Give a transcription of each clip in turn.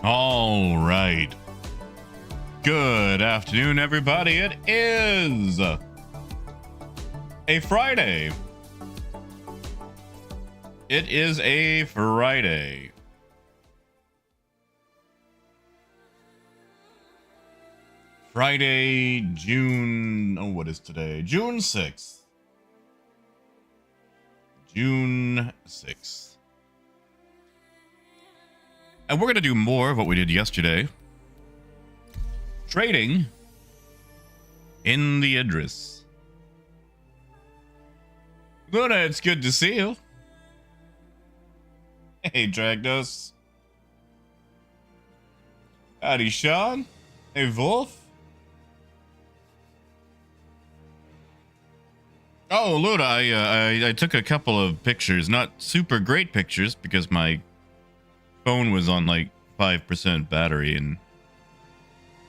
All right. Good afternoon, everybody. It is a Friday. It is a Friday. Friday, June. Oh, what is today? June 6th. June 6th. And we're going to do more of what we did yesterday. Trading in the Idris. Luna, it's good to see you. Hey, Dragnos. Howdy, Sean. Hey, Wolf. Oh, Luna, I took a couple of pictures. Not super great pictures because my phone was on like 5% battery and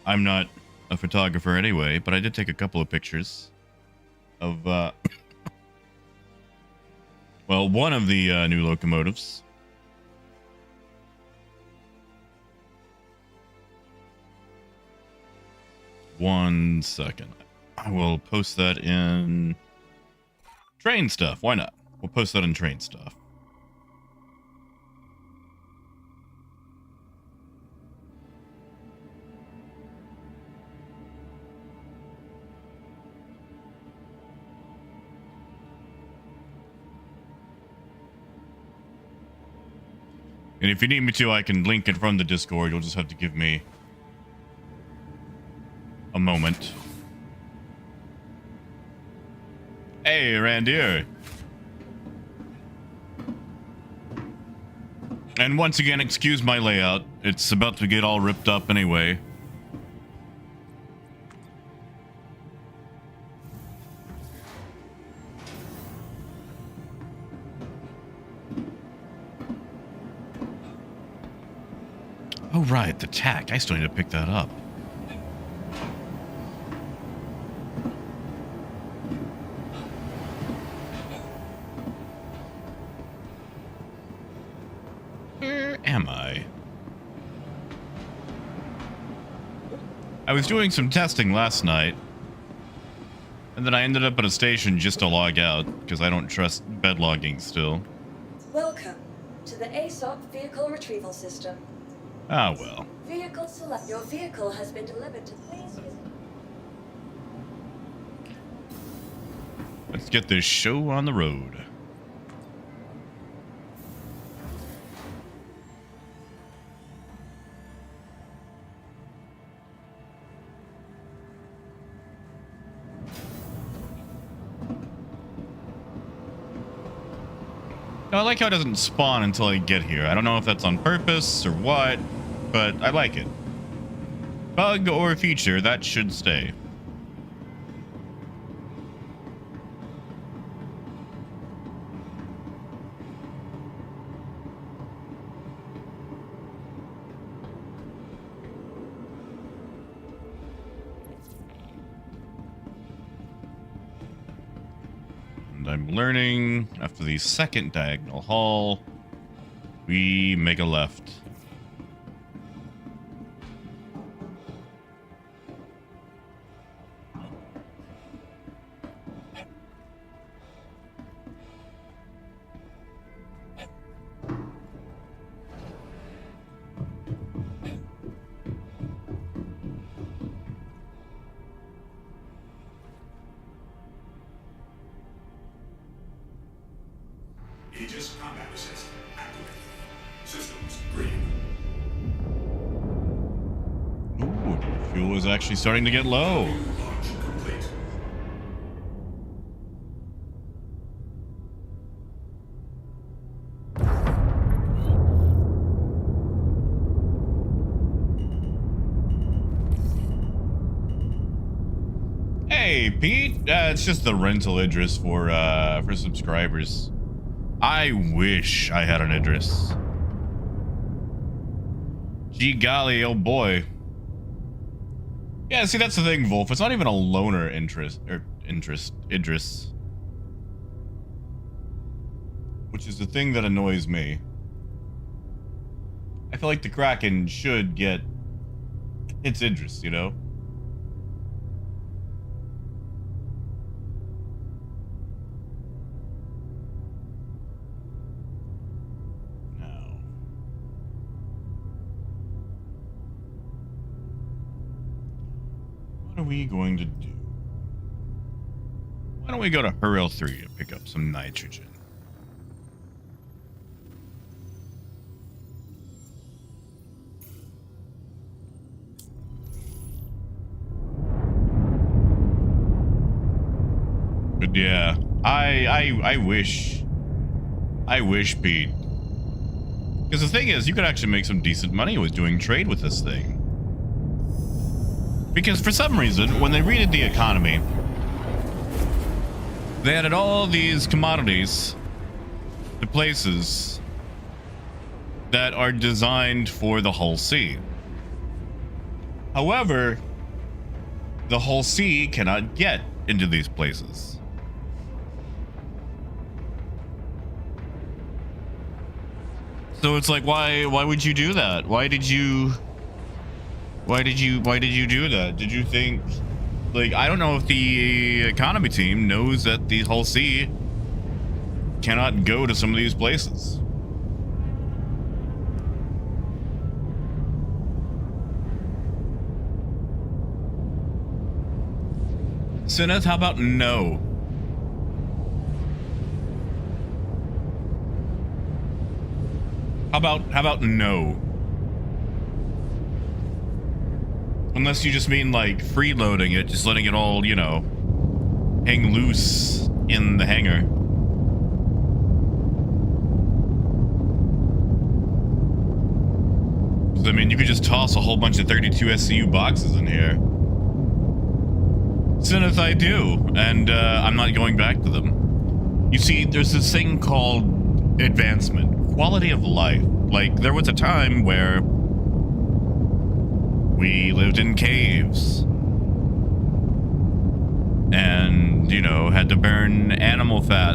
I'm not a photographer anyway, but I did take a couple of pictures of, well, one of the new locomotives. One second. I will post that in train stuff. Why not? We'll post that in train stuff. And if you need me to, I can link it from the Discord. You'll just have to give me a moment. Hey, Randir. And once again, excuse my layout. It's about to get all ripped up anyway. Oh, right, the tack. I still need to pick that up. Where am I? I was doing some testing last night, and then I ended up at a station just to log out, because I don't trust bed logging still. Welcome to the ASOP Vehicle Retrieval System. Ah, well. Vehicle select. Your vehicle has been delivered to please visit. Let's get this show on the road. Now, I like how it doesn't spawn until I get here. I don't know if that's on purpose or what, but I like it. Bug or feature, that should stay. And I'm learning after the second diagonal hall, we make a left. Aegis combat assist activated. Systems green. Ooh, fuel is actually starting to get low. Launch complete. Hey, Pete. It's just the rental Idris for subscribers. I wish I had an Idris. Gee golly, oh boy. Yeah, see, that's the thing, Wolf. It's not even a loner Idris. Which is the thing that annoys me. I feel like the Kraken should get its Idris, you know? Now. What are we going to do? Why don't we go to Referral 3 and pick up some nitrogen? But yeah, I wish, Pete. Because the thing is, you could actually make some decent money with doing trade with this thing. Because for some reason, when they redid the economy, they added all these commodities to places that are designed for the Hull Sea. However, the Hull Sea cannot get into these places. So it's like, why would you do that? Why did you do that? Did you think, like, I don't know if the economy team knows that the Hull Sea cannot go to some of these places. Sineth, how about no? How about no? Unless you just mean like freeloading it, just letting it all, you know, hang loose in the hangar. I mean, you could just toss a whole bunch of 32 SCU boxes in here. Since I do, and I'm not going back to them. You see, there's this thing called advancement. Quality of life. Like, there was a time where we lived in caves and, you know, had to burn animal fat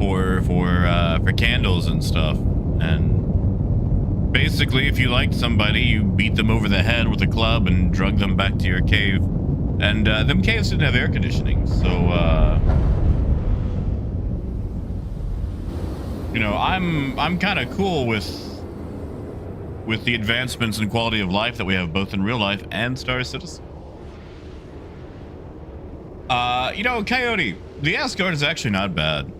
for candles and stuff. And basically, if you liked somebody, you beat them over the head with a club and drug them back to your cave. And them caves didn't have air conditioning, so you know, I'm kind of cool with the advancements in quality of life that we have both in real life and Star Citizen. You know, Coyote, the Asgard is actually not bad.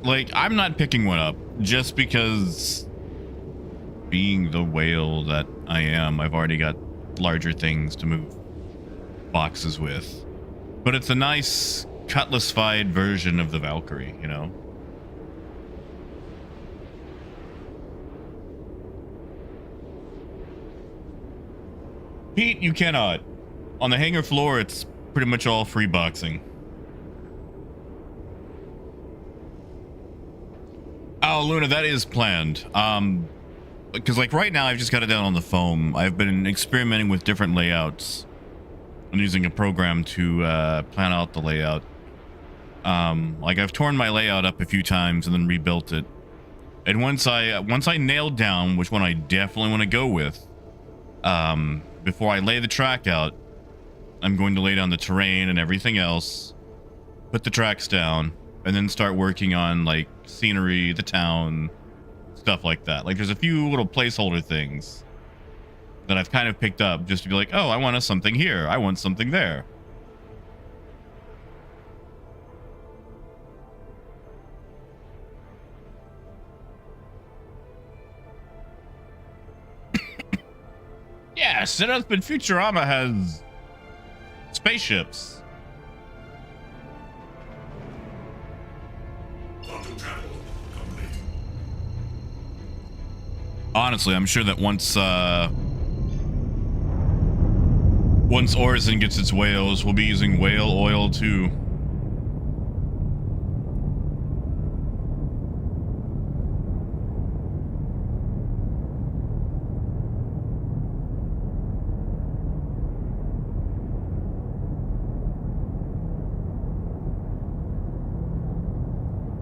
Like, I'm not picking one up just because, being the whale that I am, I've already got larger things to move boxes with. But it's a nice cutlass-fied version of the Valkyrie, you know? Pete, you cannot. On the hangar floor, it's pretty much all free boxing. Oh, Luna, that is planned. Because like right now, I've just got it down on the foam. I've been experimenting with different layouts and using a program to plan out the layout. Like I've torn my layout up a few times and then rebuilt it. And once I nailed down which one I definitely want to go with, before I lay the track out, I'm going to lay down the terrain and everything else, put the tracks down, and then start working on like scenery, the town, stuff like that. Like there's a few little placeholder things that I've kind of picked up just to be like, oh, I want something here, I want something there. Yeah, Sineth, but Futurama has spaceships. Quantum travel complete. Honestly, I'm sure that once Orison gets its whales, we'll be using whale oil too.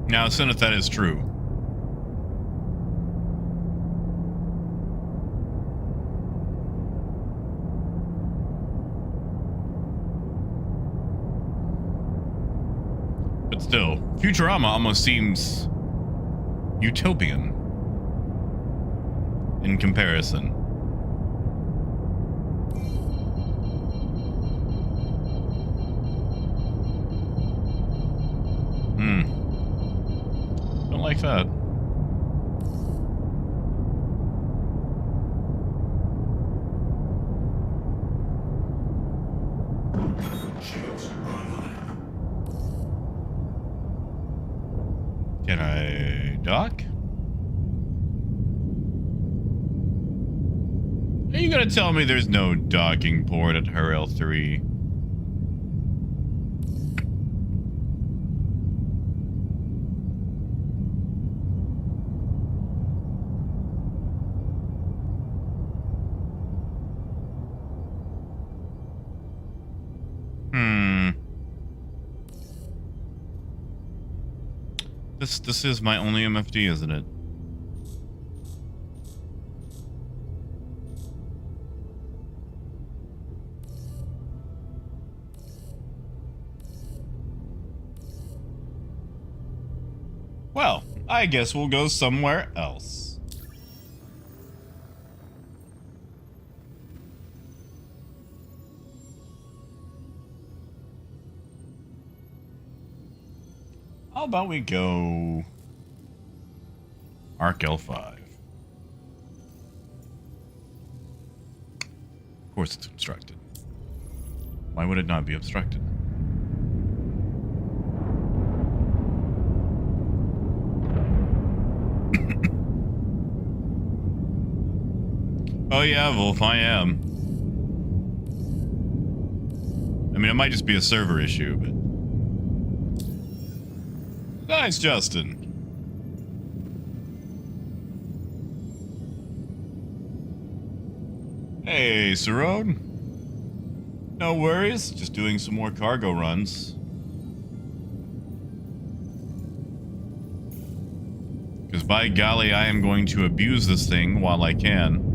Now, Sineth, that is true. But still, Futurama almost seems utopian in comparison. Don't like that. Shields online. Can I dock? Are you gonna tell me there's no docking port at Referral 3? This is my only MFD, isn't it? Well, I guess we'll go somewhere else. How about we go Arc L5? Of course it's obstructed. Why would it not be obstructed? Oh yeah, Wolf, I am. I mean, it might just be a server issue, but... Nice, Justin. Hey, Sarone. No worries, just doing some more cargo runs. Because by golly, I am going to abuse this thing while I can.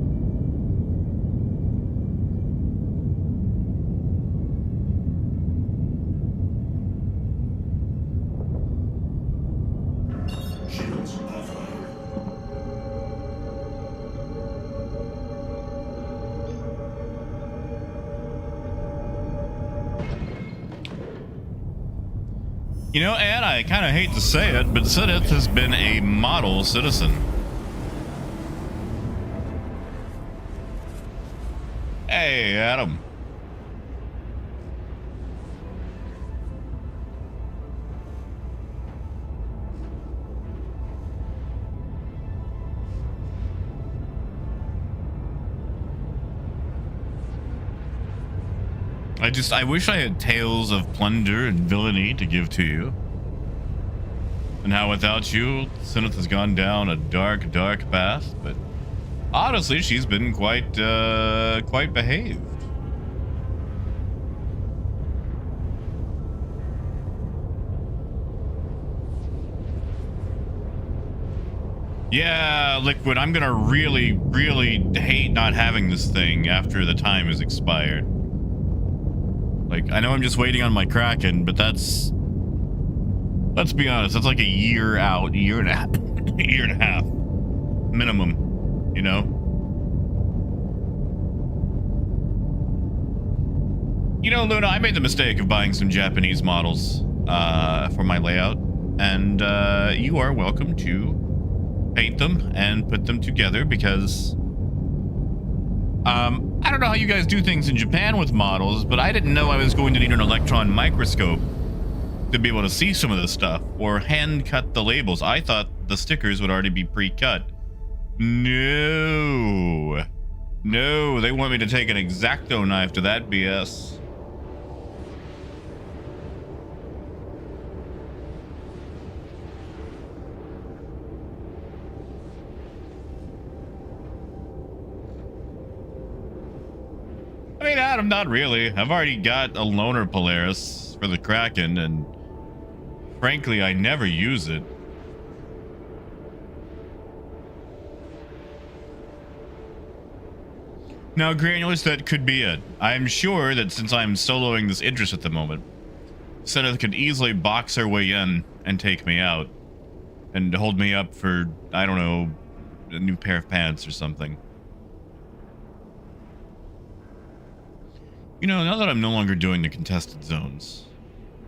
Shields offline. You know, Ed, I kind of hate to say it, but Sidith has been a model citizen. Hey, Adam. I wish I had tales of plunder and villainy to give to you. And how without you, Syneth has gone down a dark, dark path, but honestly, she's been quite behaved. Yeah, Liquid, I'm gonna really, really hate not having this thing after the time has expired. Like, I know I'm just waiting on my Kraken, but that's... Let's be honest, that's like a year out, year and a half, year and a half minimum, you know? You know, Luna, I made the mistake of buying some Japanese models for my layout, and you are welcome to paint them and put them together because... I don't know how you guys do things in Japan with models, but I didn't know I was going to need an electron microscope to be able to see some of this stuff or hand cut the labels. I thought the stickers would already be pre-cut. No, they want me to take an X-Acto knife to that BS. I mean, Adam, not really. I've already got a loaner Polaris for the Kraken, and frankly, I never use it. Now, Granulus, that could be it. I'm sure that since I'm soloing this Idris at the moment, Senna could easily box her way in and take me out and hold me up for, I don't know, a new pair of pants or something. You know, now that I'm no longer doing the contested zones,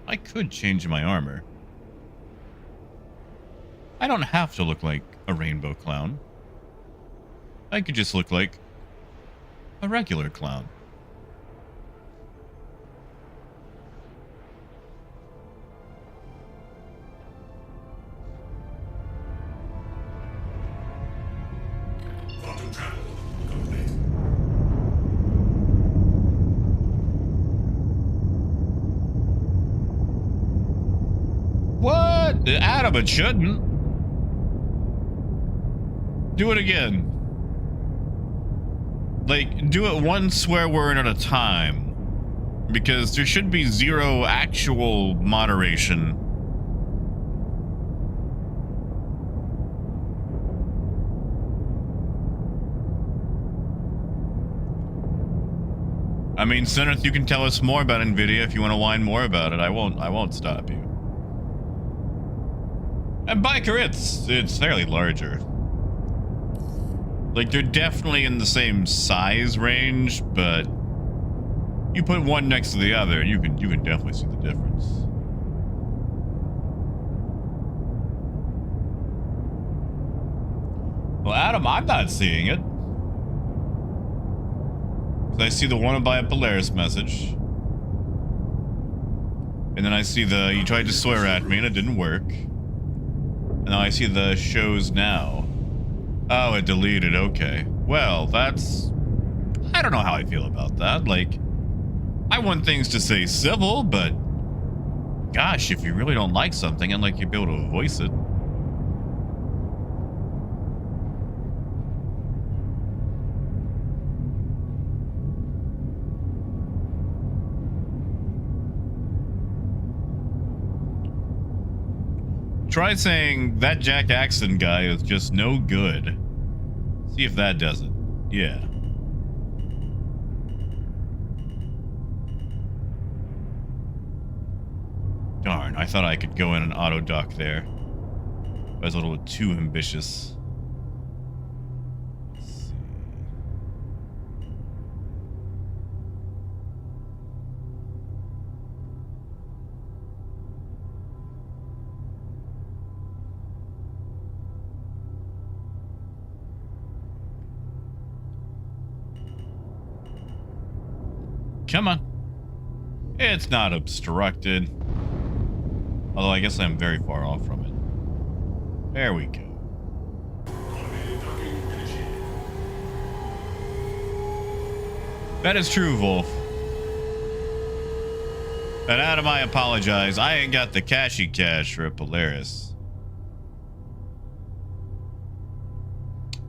I could change my armor. I don't have to look like a rainbow clown. I could just look like a regular clown. Quantum travel complete. What? Adam, it shouldn't. Do it again. Like, do it one swear word at a time. Because there should be zero actual moderation. I mean, Seneth, you can tell us more about NVIDIA if you want to whine more about it. I won't stop you. And Biker, it's fairly larger. Like, they're definitely in the same size range, but you put one next to the other, you can definitely see the difference. Well, Adam, I'm not seeing it. I see the wanted by a Polaris message. And then I see the, you tried to swear at me and it didn't work. And now I see the shows now. Oh, it deleted, okay. Well, that's, I don't know how I feel about that. Like, I want things to say civil, but gosh, if you really don't like something, I'd like you to be able to voice it. Try saying that Jack Axton guy is just no good. See if that does it. Yeah. Darn, I thought I could go in an auto dock there. I was a little too ambitious. Let's see. Come on. It's not obstructed. Although I guess I'm very far off from it. There we go. Automated docking initiated. That is true, Wolf. And Adam, I apologize. I ain't got the cashy cash for a Polaris.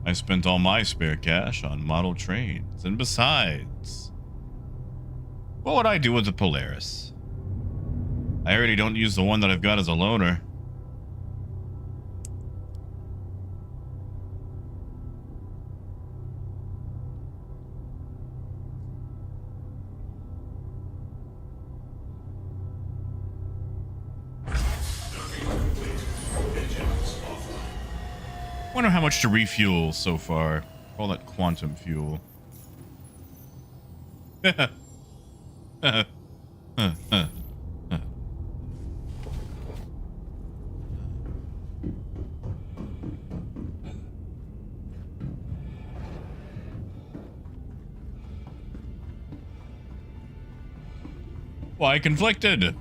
I spent all my spare cash on model trains. And besides, what would I do with the Polaris? I already don't use the one that I've got as a loaner. Docking complete. Engines offline. Wonder how much to refuel so far. All that quantum fuel. Why conflicted?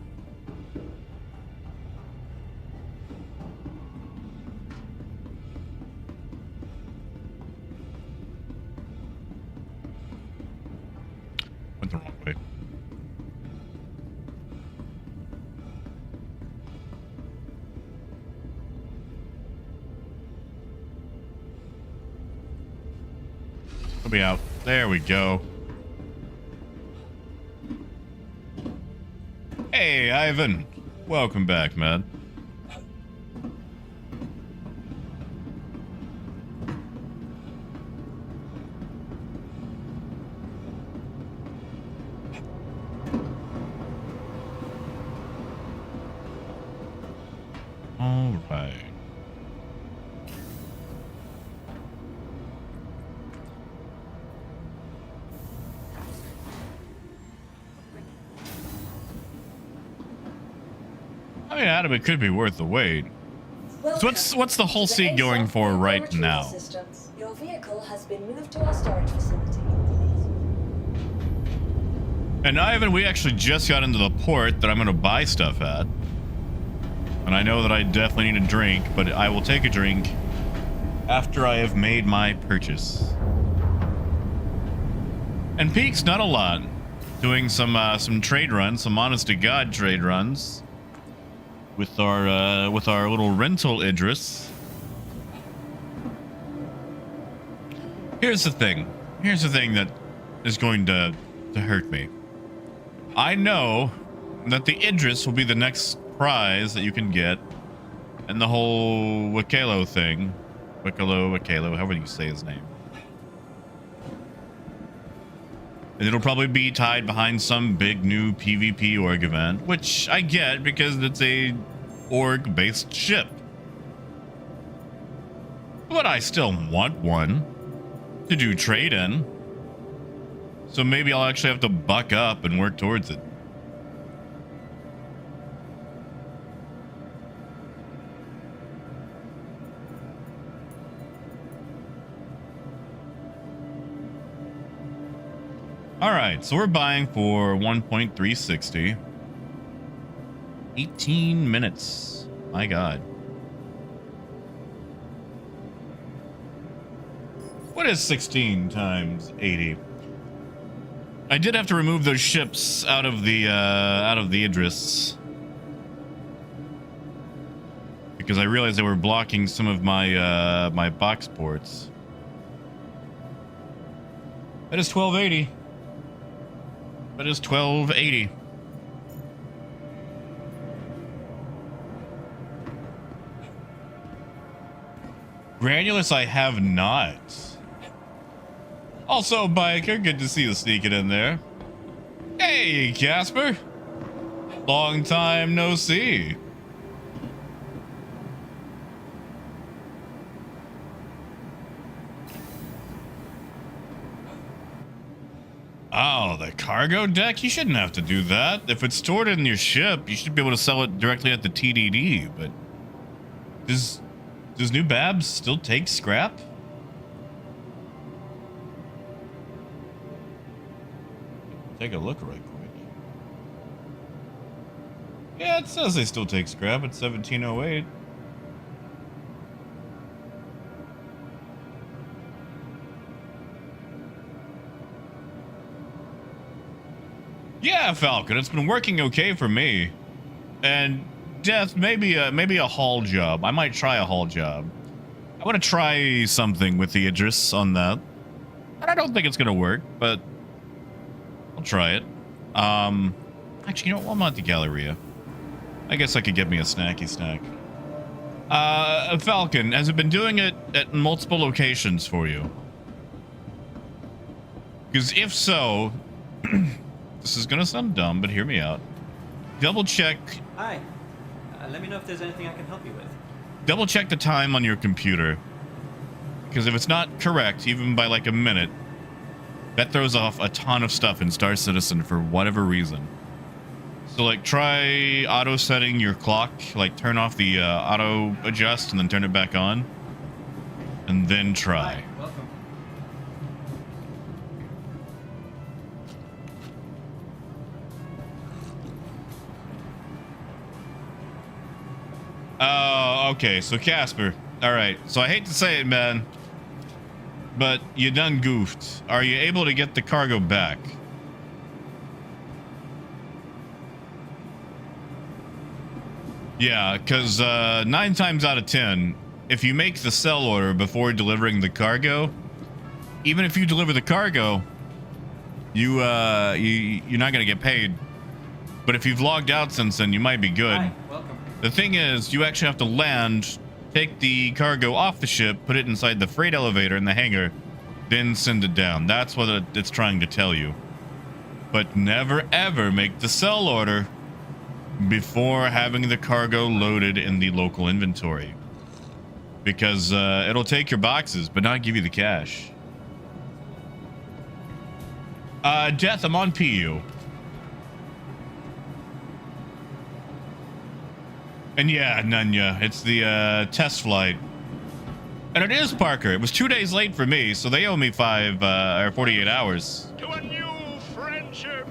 Went the wrong way. I'll be out. There we go. Hey, Ivan. Welcome back, man. All right. I mean, Adam, it could be worth the wait. So what's the whole seat going for right now? Systems. Your vehicle has been moved to our storage facility. And Ivan, we actually just got into the port that I'm going to buy stuff at. And I know that I definitely need a drink, but I will take a drink after I have made my purchase. And Peak's not a lot. Doing some trade runs, some honest to God trade runs with our little rental Idris. Here's the thing that is going to hurt me. I know that the Idris will be the next prize that you can get, and the whole Wakalo thing, Wakalo, however you say his name. And it'll probably be tied behind some big new PvP org event, which I get because it's a org-based ship. But I still want one to do trade in. So maybe I'll actually have to buck up and work towards it. All right, so we're buying for 1.360. 18 minutes. My God. What is 16 times 80? I did have to remove those ships out of the Idris because I realized they were blocking some of my my box ports. That is 1280. That is 1280. Granulus, I have not. Also, Biker, good to see you sneaking in there. Hey, Casper. Long time no see. Oh, the cargo deck? You shouldn't have to do that. If it's stored in your ship, you should be able to sell it directly at the TDD, but does New Babs still take scrap? Take a look right quick. Yeah, it says they still take scrap at 1708. Yeah, Falcon, it's been working okay for me. And Death, maybe a haul job. I might try a haul job. I want to try something with the Idris on that. And I don't think it's gonna work, but I'll try it. Actually, you know what? I'm at the Galleria. I guess I could get me a snacky snack. Falcon, has it been doing it at multiple locations for you? Because if so, this is gonna sound dumb, but hear me out. Double check. Hi. Let me know if there's anything I can help you with. Double check the time on your computer. Because if it's not correct, even by like a minute, that throws off a ton of stuff in Star Citizen for whatever reason. So like try auto setting your clock, like turn off the auto adjust and then turn it back on. And then try. Hi, welcome. Oh, okay. So Casper. All right. So I hate to say it, man, but you done goofed. Are you able to get the cargo back? Yeah, because 9 times out of 10, if you make the sell order before delivering the cargo, even if you deliver the cargo, you're not gonna get paid. But if you've logged out since then, you might be good. Hi, welcome. The thing is, you actually have to land, take the cargo off the ship, put it inside the freight elevator in the hangar, then send it down. That's what it's trying to tell you. But never ever make the sell order before having the cargo loaded in the local inventory, because it'll take your boxes but not give you the cash. Death, I'm on PU. And yeah, Nunya, it's the test flight. And it is Parker. It was 2 days late for me, so they owe me 48 hours. To a new friendship.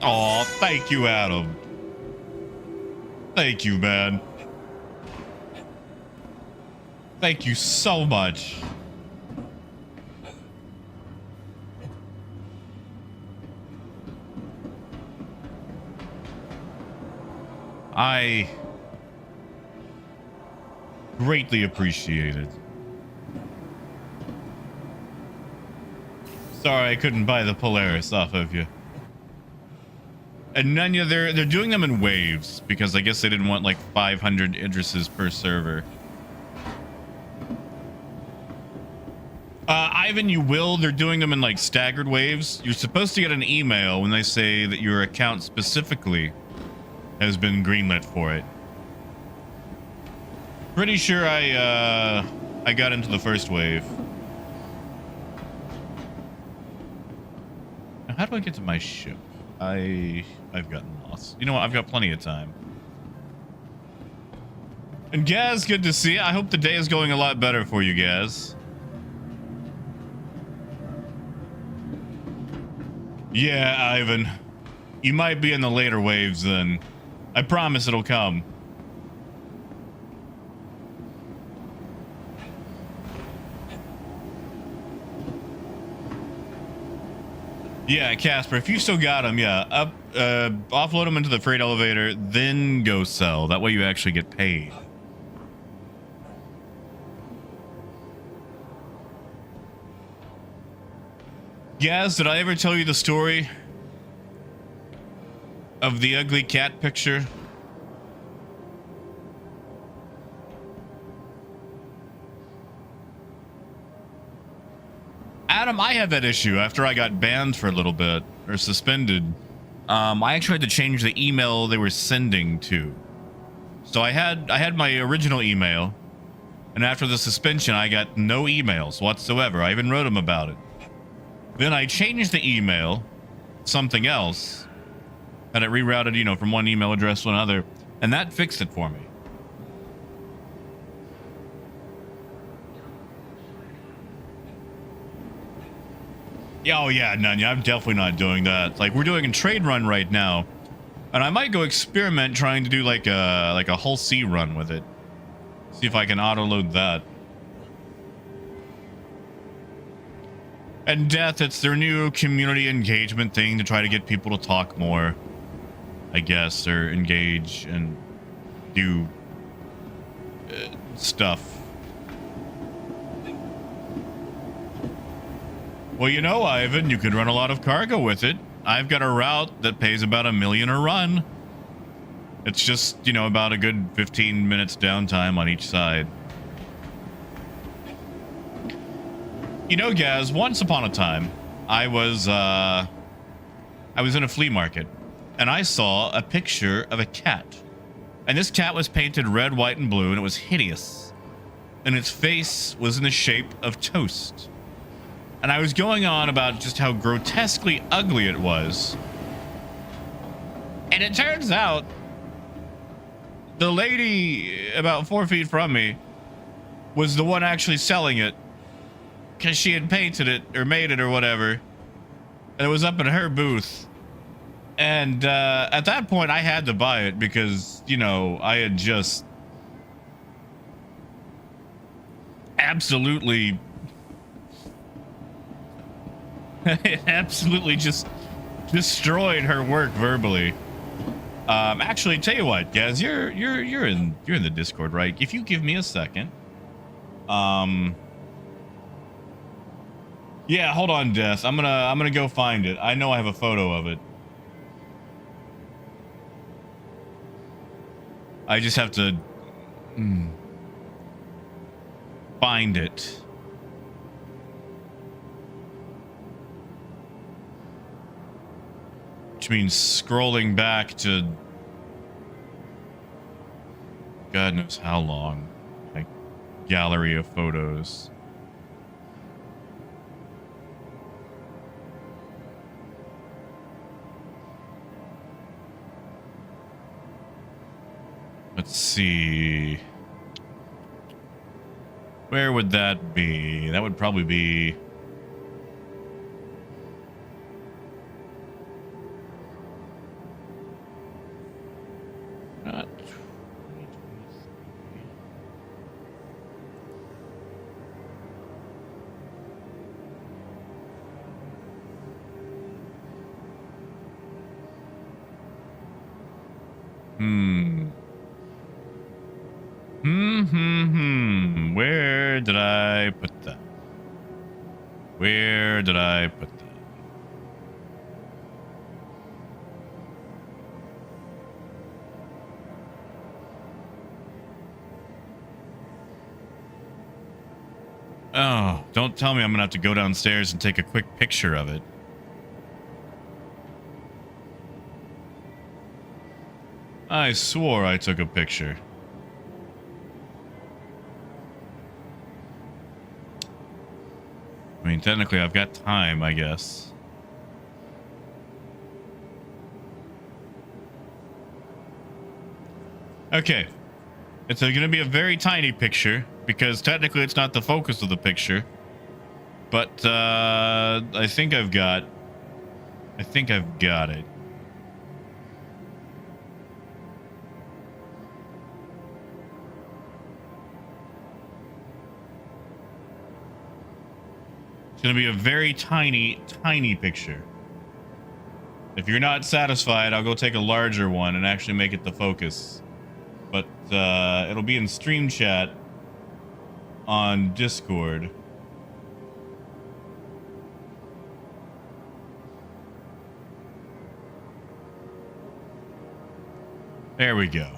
Aw, thank you, Adam. Thank you, man. Thank you so much. I greatly appreciate it. Sorry I couldn't buy the Polaris off of you. And Nunya, they're doing them in waves because I guess they didn't want like 500 Idrises per server. Ivan, you will. They're doing them in like staggered waves. You're supposed to get an email when they say that your account specifically has been greenlit for it. Pretty sure I got into the first wave. Now, how do I get to my ship? I've gotten lost. You know what? I've got plenty of time. And Gaz, good to see you. I hope the day is going a lot better for you, Gaz. Yeah, Ivan. You might be in the later waves then. I promise it'll come. Yeah, Casper, if you still got them, yeah, offload them into the freight elevator, then go sell. That way you actually get paid. Gaz, did I ever tell you the story of the ugly cat picture? Adam, I had that issue after I got banned for a little bit, or suspended. I actually had to change the email they were sending to. So I had my original email, and after the suspension, I got no emails whatsoever. I even wrote them about it. Then I changed the email, something else, and it rerouted, you know, from one email address to another, and that fixed it for me. Oh yeah, Nunya, I'm definitely not doing that. Like, we're doing a trade run right now, and I might go experiment trying to do like a Hull C run with it. See if I can auto load that. And Death, it's their new community engagement thing to try to get people to talk more, I guess, or engage and do stuff. Well, you know, Ivan, you could run a lot of cargo with it. I've got a route that pays about $1 million a run. It's just, you know, about a good 15 minutes downtime on each side. You know, Gaz, once upon a time, I was in a flea market, and I saw a picture of a cat. And this cat was painted red, white, and blue, and it was hideous. And its face was in the shape of toast. And I was going on about just how grotesquely ugly it was. And it turns out the lady about 4 feet from me was the one actually selling it, because she had painted it or made it or whatever, and it was up in her booth. And at that point I had to buy it because, you know, I had just absolutely just destroyed her work verbally. Actually, tell you what, Gaz, you're in the Discord, right? If you give me a second. Yeah, hold on, Death. I'm gonna go find it. I know I have a photo of it. I just have to find it. which means scrolling back to God knows how long. Like, gallery of photos. Let's see. Where would that be? That would probably be... Not 2023. Where did I put that? Where did I put that? Oh, don't tell me I'm gonna have to go downstairs and take a quick picture of it. I swore I took a picture. I mean, technically, I've got time, I guess. Okay. It's going to be a very tiny picture, because technically it's not the focus of the picture. But, I think I've got it. It's going to be a very tiny, tiny picture. If you're not satisfied, I'll go take a larger one and actually make it the focus. But it'll be in stream chat on Discord. There we go.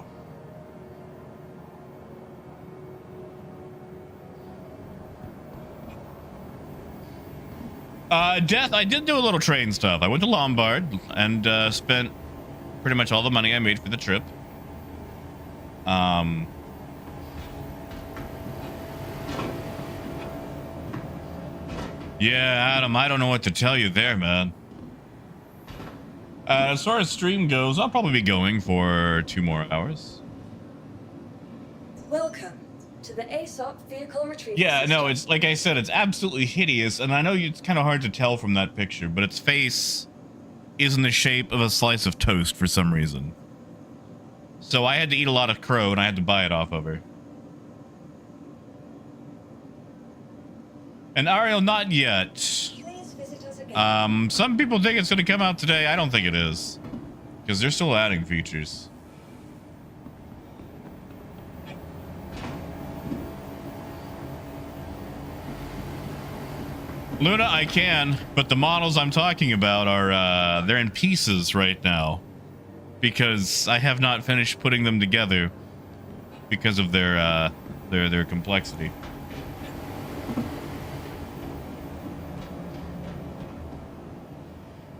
Death, I did do a little train stuff. I went to Lombard and spent pretty much all the money I made for the trip. Yeah, Adam, I don't know what to tell you there, man. As far as stream goes, I'll probably be going for 2 more hours. Welcome to the ASOP vehicle retrieval Yeah, system. no, it's like I said, it's absolutely hideous, and I know it's kind of hard to tell from that picture, but its face is in the shape of a slice of toast for some reason. So I had to eat a lot of crow, and I had to buy it off of her. And Ariel, not yet. Please visit us again. Some people think it's going to come out today. I don't think it is, because they're still adding features. Luna, I can, but the models I'm talking about are, they're in pieces right now because I have not finished putting them together because of their complexity.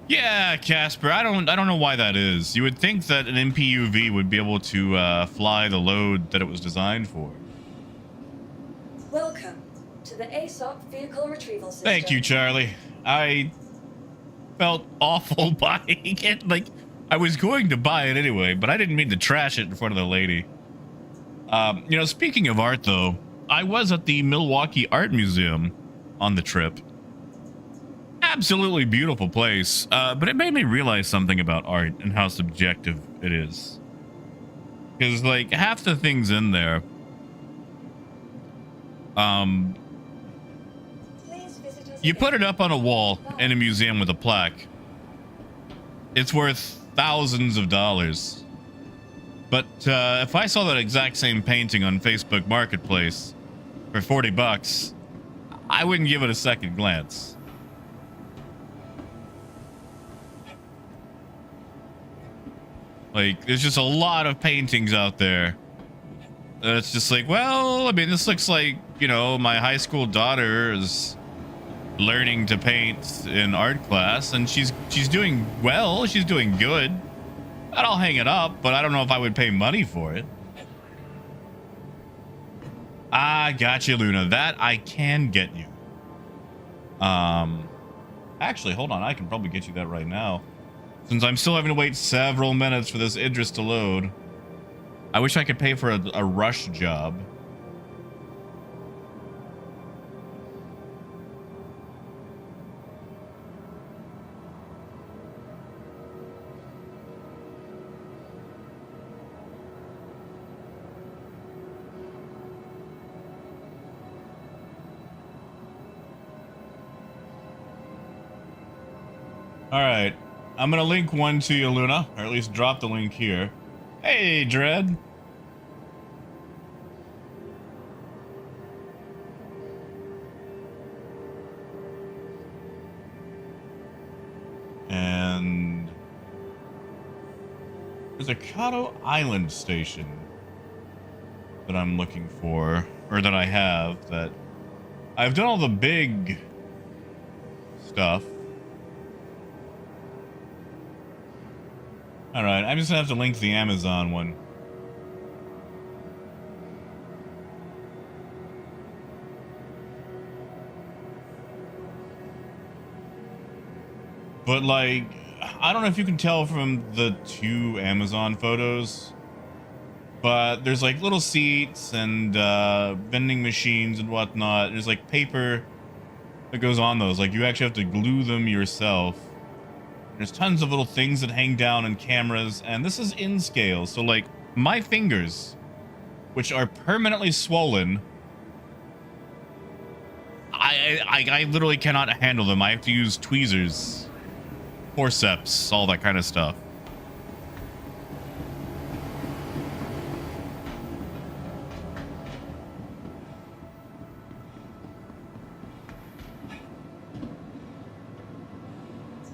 Yeah, Casper, I don't know why that is. You would think that an MPUV would be able to fly the load that it was designed for. Welcome to the ASOP vehicle retrieval system. Thank you, Charlie. I felt awful buying it. Like, I was going to buy it anyway, but I didn't mean to trash it in front of the lady. You know, speaking of art, though, I was at the Milwaukee Art Museum on the trip. Absolutely beautiful place, but it made me realize something about art and how subjective it is. Because, like, half the things in there, you put it up on a wall in a museum with a plaque, it's worth thousands of dollars. But if I saw that exact same painting on Facebook Marketplace for $40, I wouldn't give it a second glance. Like, there's just a lot of paintings out there. It's just like, well, I mean, this looks like, you know, my high school daughter's learning to paint in art class, and she's doing well. She's doing good. I'll hang it up, but I don't know if I would pay money for it. Ah, gotcha, Luna. That I can get you. Actually, hold on. I can probably get you that right now, since I'm still having to wait several minutes for this Idris to load. I wish I could pay for a rush job. All right, I'm gonna link one to you, Luna, or at least drop the link here. Hey, Dread. And there's a Kato Island station that I'm looking for, or that I have, that I've done all the big stuff. All right, I'm just gonna have to link the Amazon one. But like, I don't know if you can tell from the two Amazon photos, but there's like little seats and vending machines and whatnot. There's like paper that goes on those. Like you actually have to glue them yourself. There's tons of little things that hang down and cameras, and this is in scale. So like my fingers, which are permanently swollen, I literally cannot handle them. I have to use tweezers, forceps, all that kind of stuff.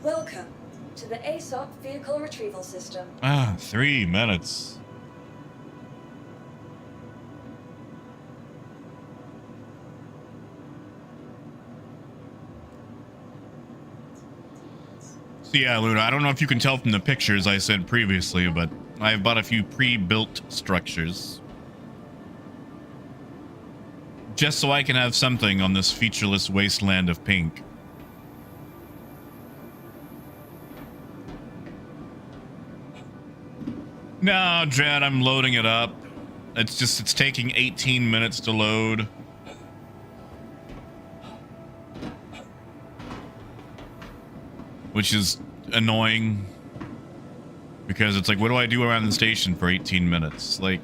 Welcome to the ASOP vehicle retrieval system. 3 minutes. So yeah, Luna, I don't know if you can tell from the pictures I sent previously, but I've bought a few pre-built structures. Just so I can have something on this featureless wasteland of pink. No, Dread, I'm loading it up. It's taking 18 minutes to load. Which is annoying. Because it's like, what do I do around the station for 18 minutes? Like...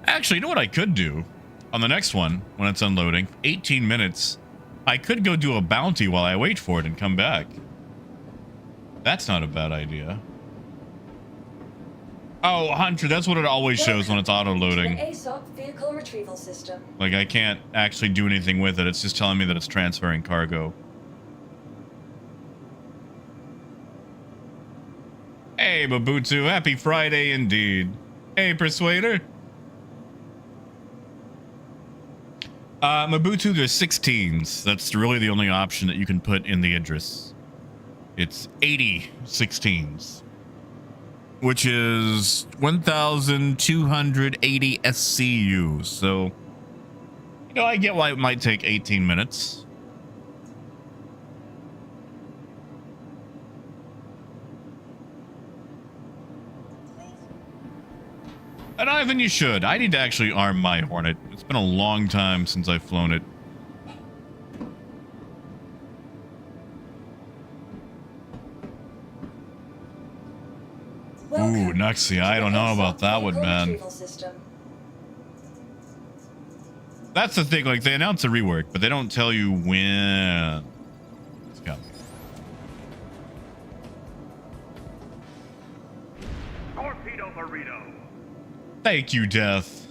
Actually, you know what I could do? On the next one, when it's unloading, 18 minutes, I could go do a bounty while I wait for it and come back. That's not a bad idea. Oh, Hunter, that's what it always shows when it's auto-loading. The ASOP vehicle retrieval system. Like, I can't actually do anything with it. It's just telling me that it's transferring cargo. Hey, Mabutu, happy Friday indeed. Hey, Persuader. Mabutu, there's 16s. That's really the only option that you can put in the Idris. It's 80 16s, which is 1,280 SCU. So, you know, I get why it might take 18 minutes. And Ivan, you should. I need to actually arm my Hornet. It's been a long time since I've flown it. Ooh, Nuxie, I don't know about that one, man. That's the thing, like, they announce a rework, but they don't tell you when it's coming. Torpedo burrito. Thank you, Death.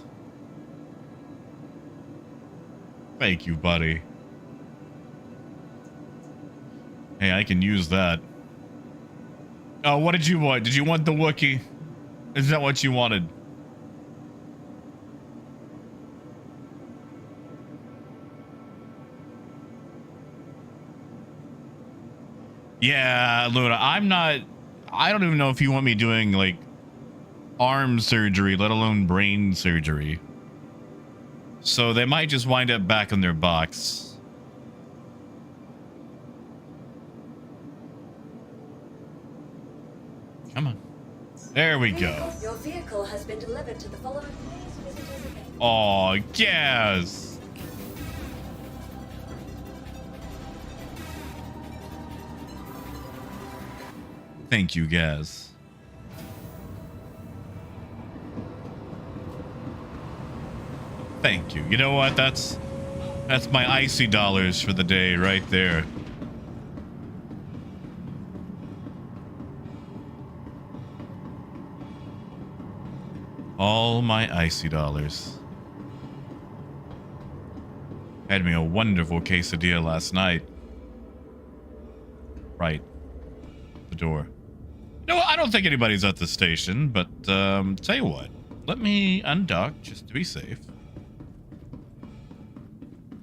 Thank you, buddy. Hey, I can use that. Oh, what did you want? Did you want the Wookiee? Is that what you wanted? Yeah, Luna, I don't even know if you want me doing like arm surgery, let alone brain surgery. So they might just wind up back in their box. Come on. There we go. Your vehicle has been delivered to the following place visitors again. Oh, yes. Thank you, Gaz. Thank you. You know what? That's my icy dollars for the day right there. All my icy dollars. Had me a wonderful quesadilla last night. Right. The door. No, I don't think anybody's at the station, but tell you what. Let me undock just to be safe.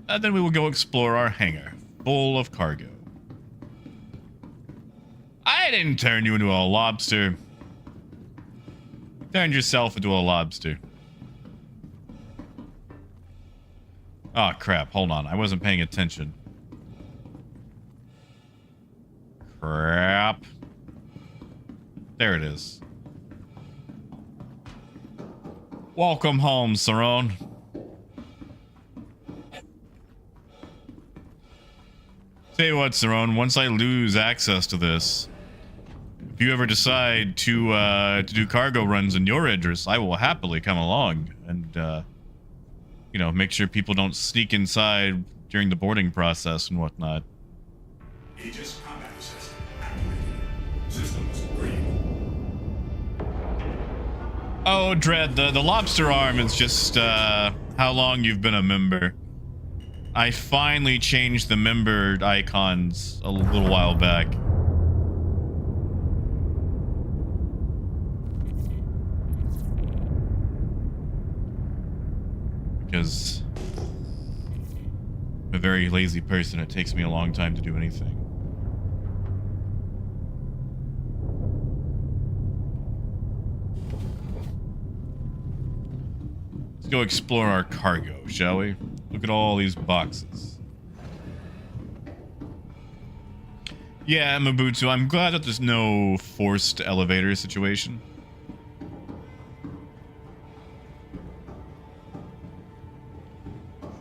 And then we will go explore our hangar, full of cargo. I didn't turn you into a lobster. You turned yourself into a lobster. Oh, crap. Hold on. I wasn't paying attention. Crap. There it is. Welcome home, Saron. Tell you what, Saron, once I lose access to this, if you ever decide to do cargo runs in your Idris, I will happily come along and, you know, make sure people don't sneak inside during the boarding process and whatnot. Aegis combat assist activated. Systems green. Oh, Dread, the lobster arm is just how long you've been a member. I finally changed the member icons a little while back. Because I'm a very lazy person. It takes me a long time to do anything. Let's go explore our cargo, shall we? Look at all these boxes. Yeah, Mabutu, I'm glad that there's no forced elevator situation.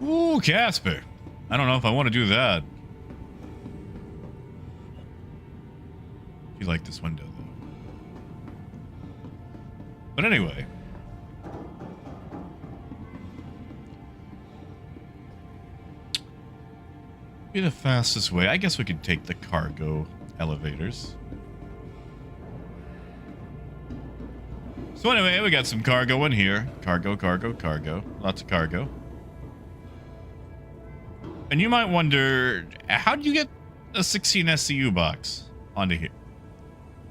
Ooh, Casper. I don't know if I want to do that. You like this window, though. But anyway. Be the fastest way. I guess we could take the cargo elevators. So anyway, we got some cargo in here. Cargo, cargo, cargo. Lots of cargo. And you might wonder, how do you get a 16 SCU box onto here?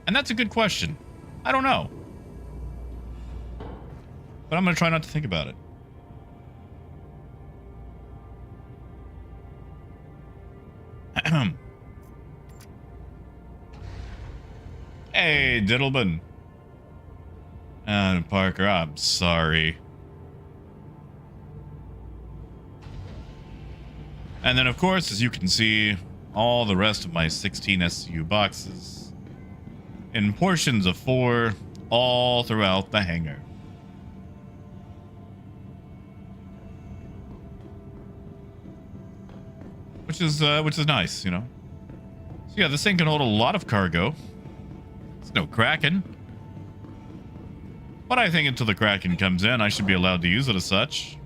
And that's a good question. I don't know. But I'm going to try not to think about it. Hey, Diddleman. Parker, I'm sorry. And then, of course, as you can see, all the rest of my 16 SCU boxes in portions of 4 all throughout the hangar. Which is nice, you know. So yeah, this thing can hold a lot of cargo. It's no Kraken. But I think until the Kraken comes in, I should be allowed to use it as such.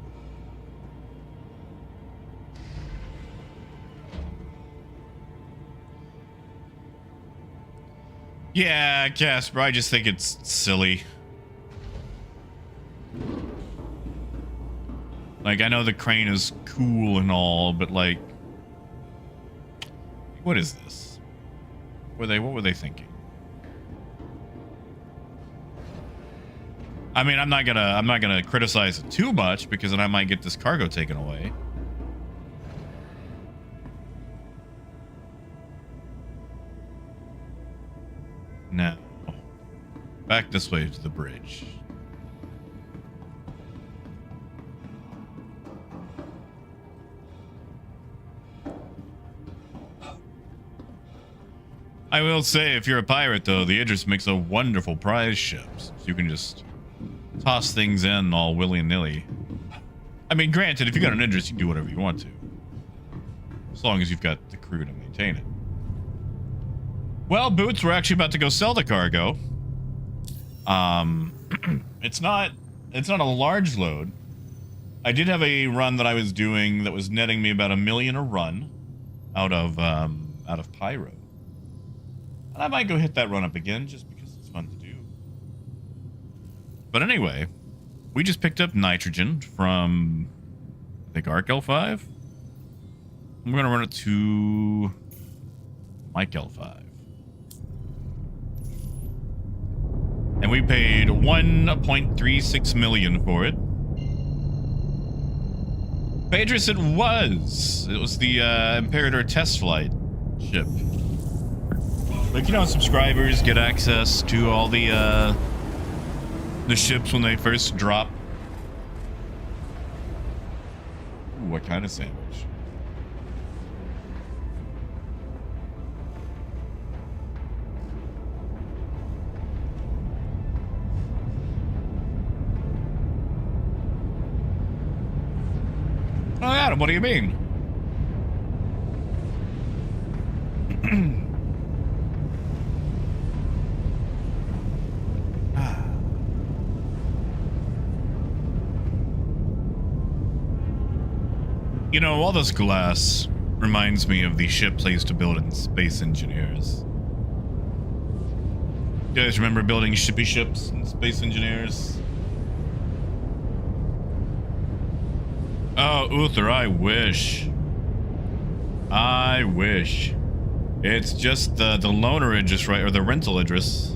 Yeah, Casper, I just think it's silly. Like, I know the crane is cool and all, but like, what is this? What were they thinking? I mean, I'm not gonna criticize it too much because then I might get this cargo taken away. Back this way to the bridge. I will say, if you're a pirate, though, the Idris makes a wonderful prize ship. So you can just toss things in all willy-nilly. I mean, granted, if you got an Idris, you can do whatever you want to. As long as you've got the crew to maintain it. Well, Boots, we're actually about to go sell the cargo. It's not a large load. I did have a run that I was doing that was netting me about $1 million a run out of Pyro. And I might go hit that run up again just because it's fun to do. But anyway, we just picked up nitrogen from, I think, Arc L5. I'm going to run it to Mike L5. And we paid 1.36 million for it. Idris, it was the Imperator test flight ship. Like, you know, subscribers get access to all the ships when they first drop. Ooh, what kind of sandwich? Oh, Adam, what do you mean? You know, all this glass reminds me of the ship I used to build in Space Engineers. You guys remember building shippy ships in Space Engineers? Oh, Uther, I wish. I wish. It's just the loaner Idris, right? Or the rental Idris.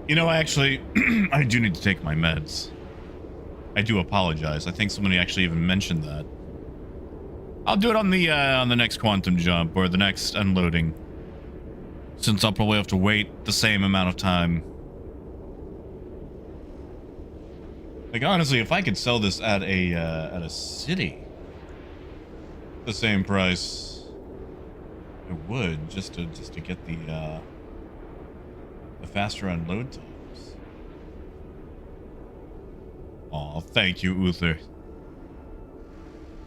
You know, actually, I do need to take my meds. I do apologize. I think somebody actually even mentioned that. I'll do it on the next quantum jump or the next unloading, since I'll probably have to wait the same amount of time. Like, honestly, if I could sell this at a city, the same price, I would just to get the faster unload times. Aw, thank you, Uther.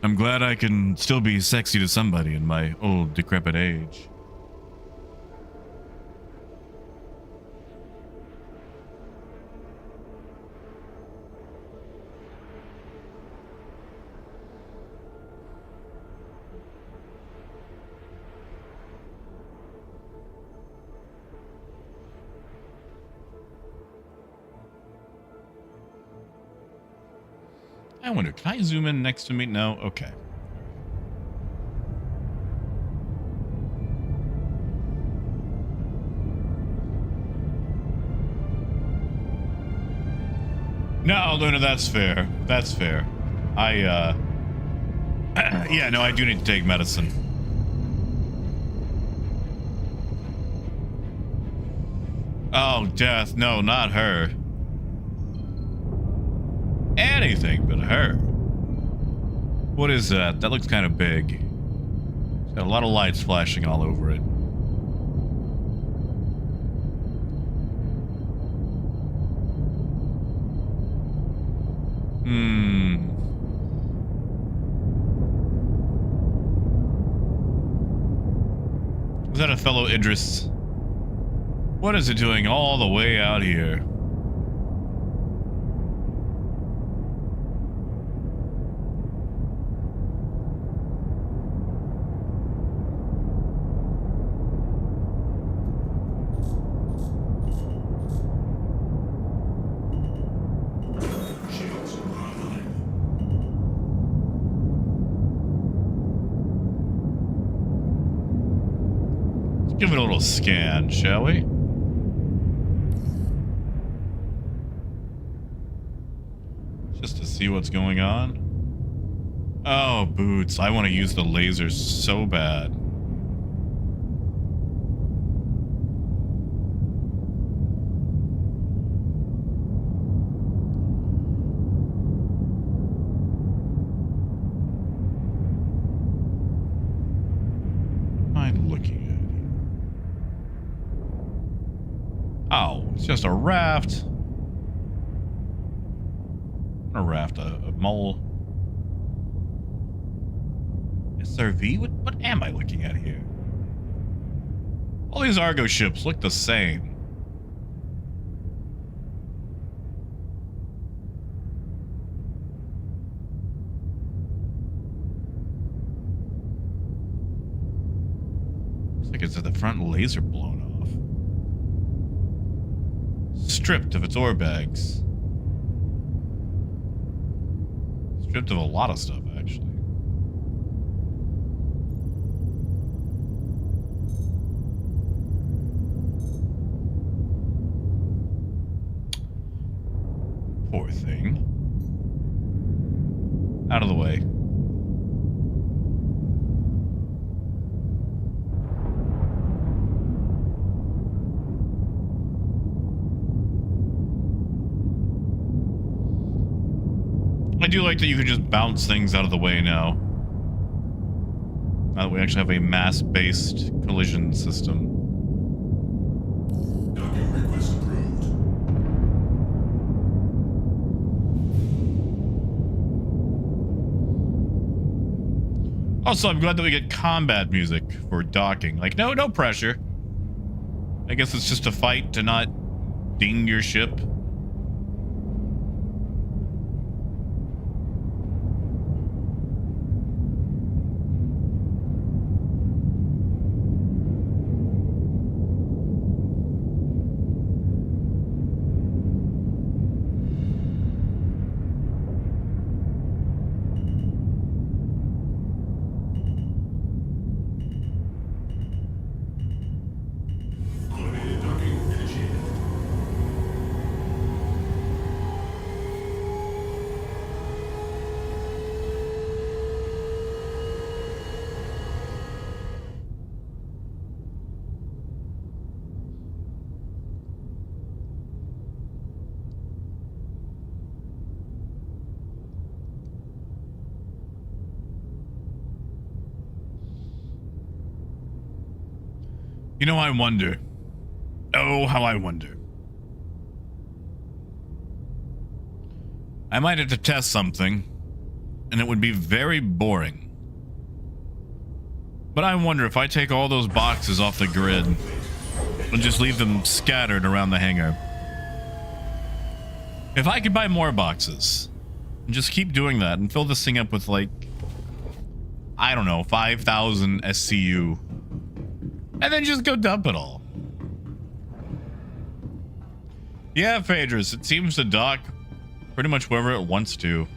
I'm glad I can still be sexy to somebody in my old, decrepit age. I wonder, can I zoom in next to me? No? Okay. No, Luna, that's fair. That's fair. Yeah, no, I do need to take medicine. Oh, death. No, not her. Anything but her. What is that? That looks kind of big. It's got a lot of lights flashing all over it. Is that a fellow Idris? What is it doing all the way out here? Shields online. Let's give it a little scan, shall we? Just to see what's going on. Oh, boots. I want to use the lasers so bad. What am I looking at here? Oh, it's just a raft. A raft, a mole. SRV? What am I looking at here? All these Argo ships look the same. Looks like it's at the front laser blown off. Stripped of its ore bags. Stripped of a lot of stuff, actually. Poor thing. Out of the way. I do like that you can just bounce things out of the way now. Now that we actually have a mass-based collision system. Docking request approved. Also, I'm glad that we get combat music for docking. Like, no pressure. I guess it's just a fight to not ding your ship. Automated docking initiated. You know, I wonder. Oh, how I wonder. I might have to test something, and it would be very boring. But I wonder if I take all those boxes off the grid and just leave them scattered around the hangar. If I could buy more boxes and just keep doing that and fill this thing up with, like, I don't know, 5,000 SCU, and then just go dump it all. Yeah, Phaedrus, it seems to dock pretty much wherever it wants to.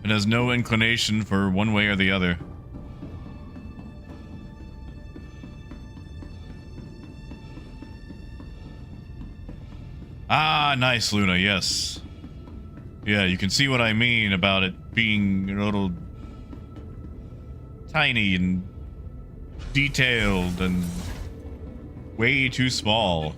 It has no inclination for one way or the other. Ah, nice, Luna, yes. Yeah, you can see what I mean about it being a little tiny and detailed and Way too small.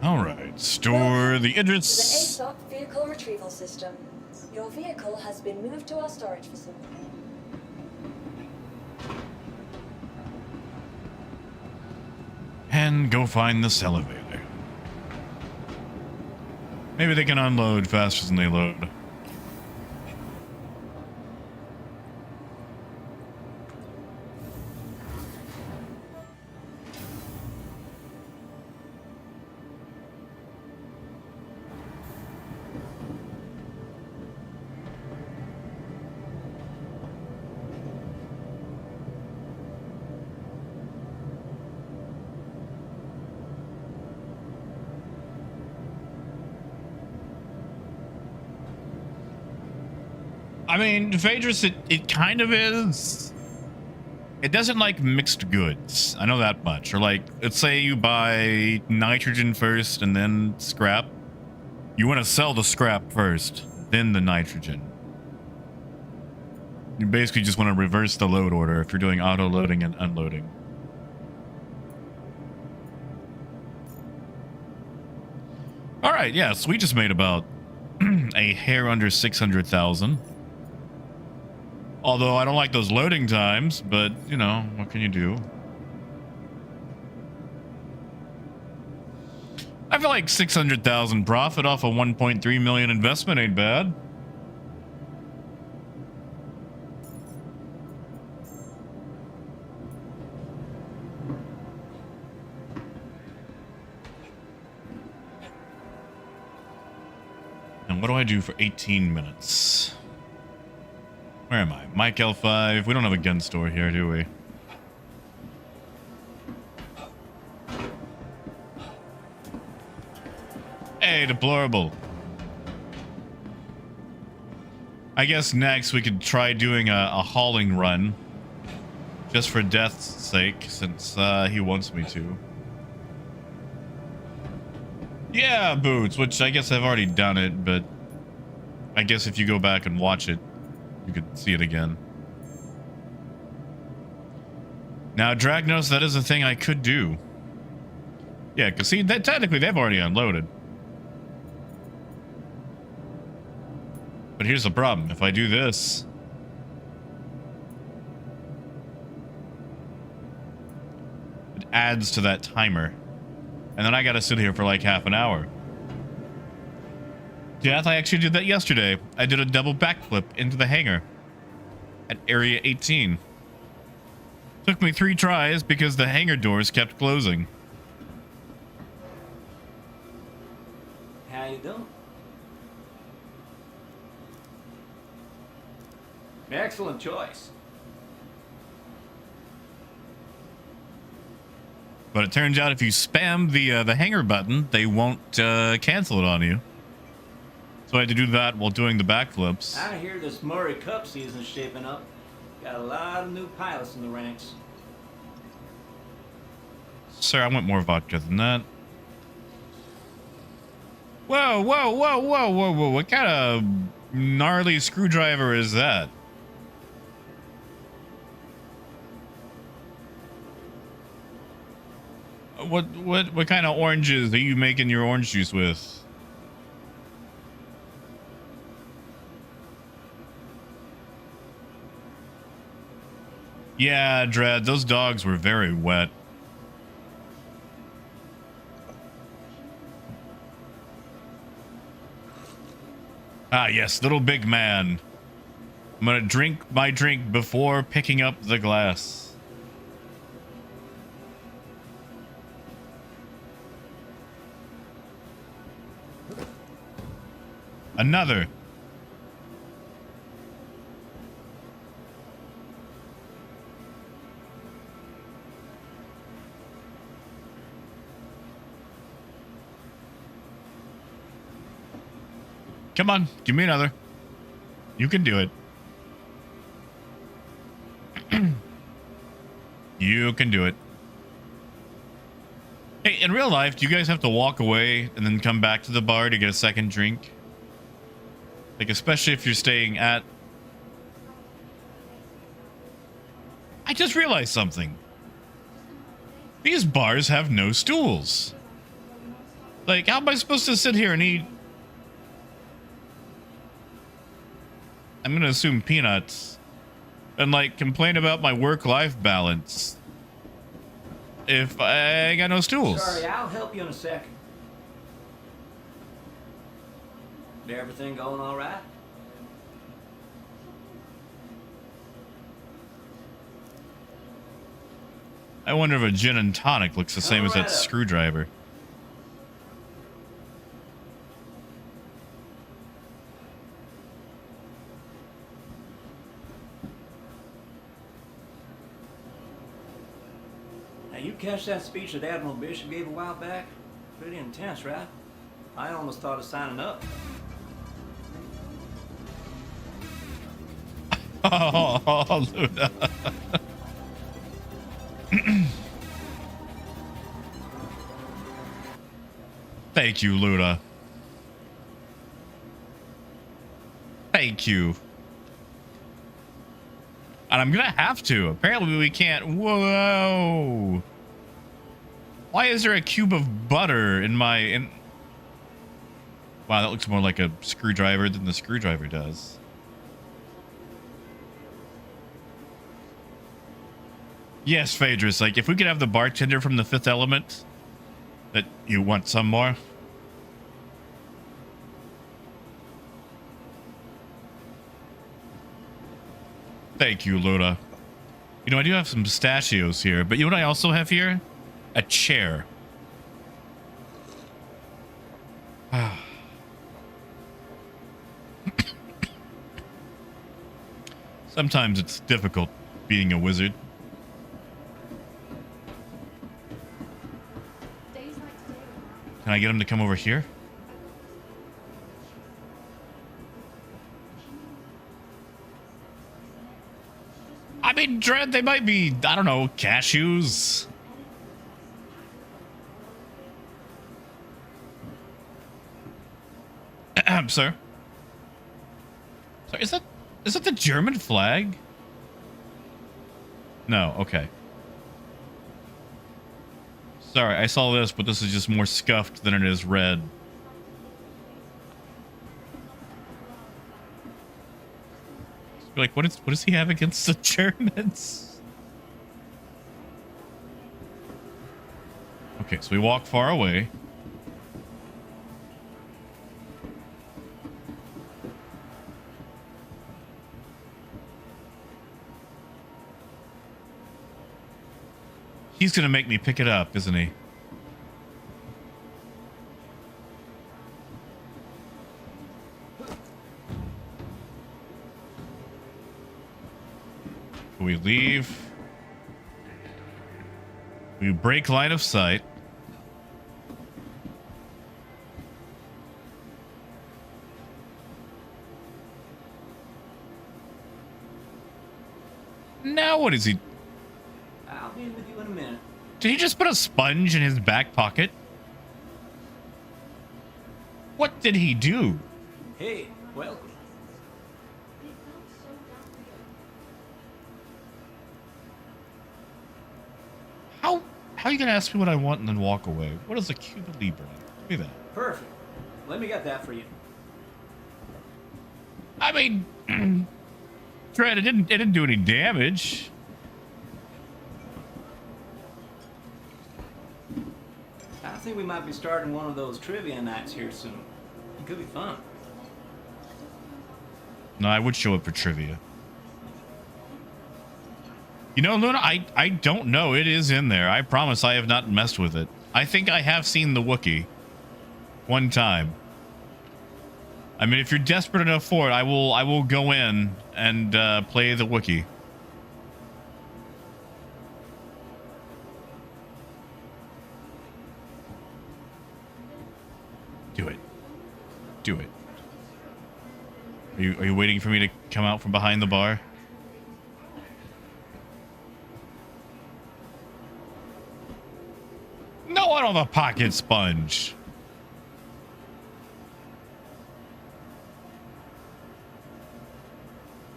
All right, store the To the Idris. ASOP vehicle retrieval system. Your vehicle has been moved to our storage facility. And go find this elevator. Maybe they can unload faster than they load. I mean, Phaedrus, it kind of is. It doesn't like mixed goods. I know that much. Or like, let's say you buy nitrogen first and then scrap. You want to sell the scrap first, then the nitrogen. You basically just want to reverse the load order if you're doing auto loading and unloading. All right, yeah, so we just made about a hair under 600,000. Although I don't like those loading times, but, you know, what can you do? I feel like 600,000 profit off a 1.3 million investment ain't bad. And what do I do for 18 minutes? Where am I? Mike L5. We don't have a gun store here, do we? Hey, deplorable. I guess next we could try doing a hauling run. Just for Death's sake, since he wants me to. Yeah, Boots, which I guess I've already done it, but I guess if you go back and watch it, you could see it again. Now, Dragnos, that is a thing I could do. Yeah, because see, that technically they've already unloaded. But here's the problem. If I do this, it adds to that timer. And then I gotta sit here for like half an hour. Death, I actually did that yesterday. I did a double backflip into the hangar at Area 18. Took me 3 tries because the hangar doors kept closing. How you doing? Excellent choice. But it turns out if you spam the hangar button, they won't cancel it on you. So I had to do that while doing the backflips. I hear this Murray Cup season's shaping up. Got a lot of new pilots in the ranks. Sir, I want more vodka than that. Whoa, whoa, whoa, whoa, whoa, whoa. What kind of gnarly screwdriver is that? What kind of oranges are you making your orange juice with? Yeah, Dread, those dogs were very wet. Ah, yes, little big man. I'm gonna drink my drink before picking up the glass. Another. Come on, give me another. You can do it. You can do it. Hey, in real life, do you guys have to walk away and then come back to the bar to get a second drink? Like, especially if you're staying at... I just realized something. These bars have no stools. Like, how am I supposed to sit here and eat? I'm gonna assume peanuts. And, like, complain about my work-life balance. If I got no stools. Sorry, I'll help you in a second. Everything going all right? I wonder if a gin and tonic looks the same as that screwdriver. Now, you catch that speech that Admiral Bishop gave a while back? Pretty intense, right? I almost thought of signing up. Oh, Luna. Thank you, Luna. Thank you. And I'm gonna have to. Apparently we can't. Whoa. Why is there a cube of butter in my... Wow, that looks more like a screwdriver than the screwdriver does. Yes, Phaedrus, like, if we could have the bartender from The Fifth Element, that you want some more? Thank you, Luna. You know, I do have some pistachios here, but you know what I also have here? A chair. Sometimes it's difficult being a wizard. Can I get him to come over here? I mean, Dread, they might be, I don't know, cashews. Sir? Sorry, is that the German flag? No, okay. Sorry, I saw this, but this is just more scuffed than it is red. Like, what does he have against the Germans? Okay, so we walk far away. He's gonna make me pick it up, isn't he? We leave. We break line of sight. Now what is he? I'll be with you in a minute. Did he just put a sponge in his back pocket? What did he do? Hey, welcome. How are you gonna ask me what I want and then walk away? What is a Cuba Libre? Give me that. Perfect. Let me get that for you. I mean, Dread, it didn't do any damage. I think we might be starting one of those trivia nights here soon. It could be fun. No, I would show up for trivia. You know, Luna, I don't know. It is in there. I promise I have not messed with it. I think I have seen the Wookiee one time. I mean, if you're desperate enough for it, I will go in and play the Wookiee. Do it. Do it. Are you waiting for me to come out from behind the bar? No, I don't have a pocket sponge.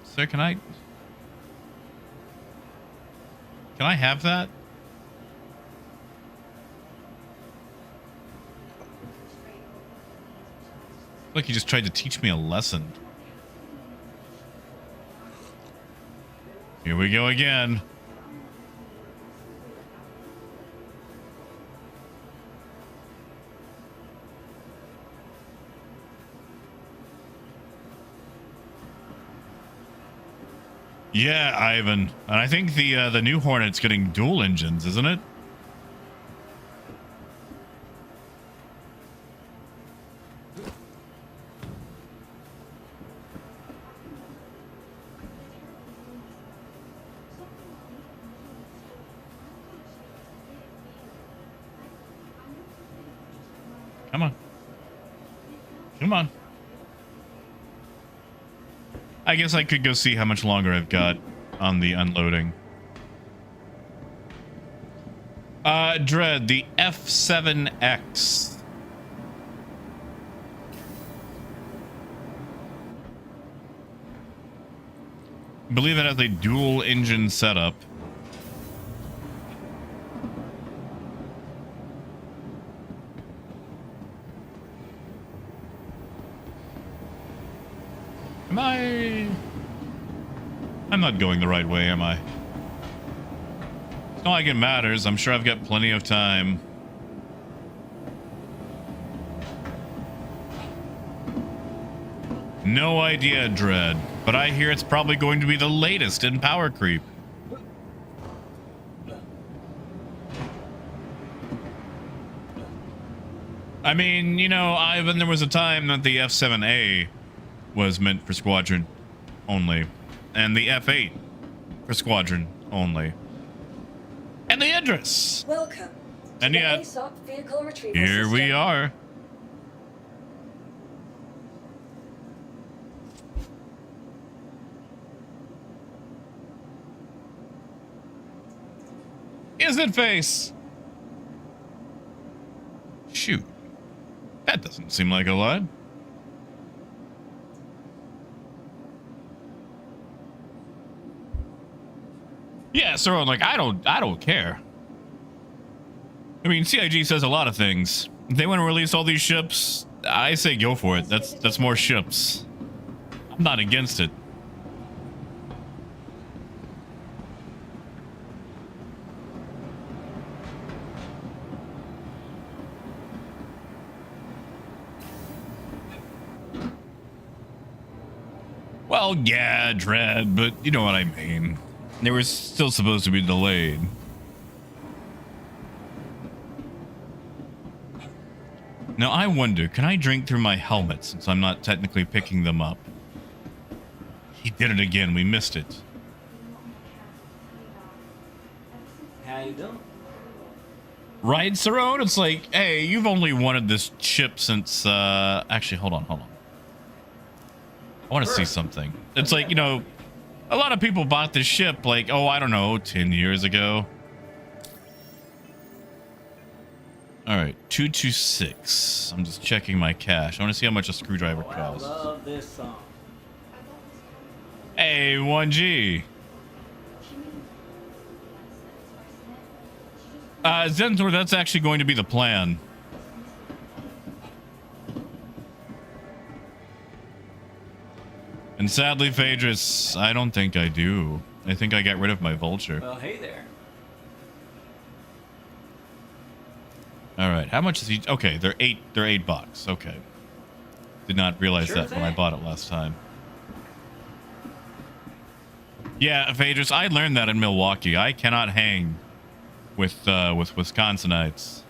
Sir, can I have that? Look, he just tried to teach me a lesson. Here we go again. Yeah, Ivan. And I think the new Hornet's getting dual engines, isn't it? Come on. Come on. I guess I could go see how much longer I've got on the unloading. Dread, the F7X. I believe it has a dual engine setup. I'm not going the right way, am I? It's not like it matters. I'm sure I've got plenty of time. No idea, Dread. But I hear it's probably going to be the latest in power creep. I mean, you know, Ivan, there was a time that the F7A was meant for squadron only, and the F8 for squadron only, and the Idris. Welcome. And to yet, the ASOC vehicle retrieval here system. we are. Is it face? Shoot. That doesn't seem like a lot. Yeah, so like I don't care. I mean, CIG says a lot of things. If they want to release all these ships, I say go for it. That's more ships. I'm not against it. Well, yeah, Dread, but you know what I mean. They were still supposed to be delayed. Now, I wonder, can I drink through my helmet since I'm not technically picking them up? He did it again. We missed it. How you doing? Right, Sarone? It's like, hey, you've only wanted this chip since, actually, hold on. I want to see something. It's like, you know, a lot of people bought this ship like, oh, I don't know, 10 years ago. All right, 226. I'm just checking my cash. I want to see how much a screwdriver Oh, I costs. love this song. Hey, 1G. Zentor, that's actually going to be the plan. And sadly, Phaedrus, I don't think I do. I think I got rid of my vulture. Well, hey there. All right, how much is he? Okay, they're $8. Okay, did not realize Sure that when I thing. bought it last time. Yeah, Phaedrus, I learned that in Milwaukee. I cannot hang with Wisconsinites.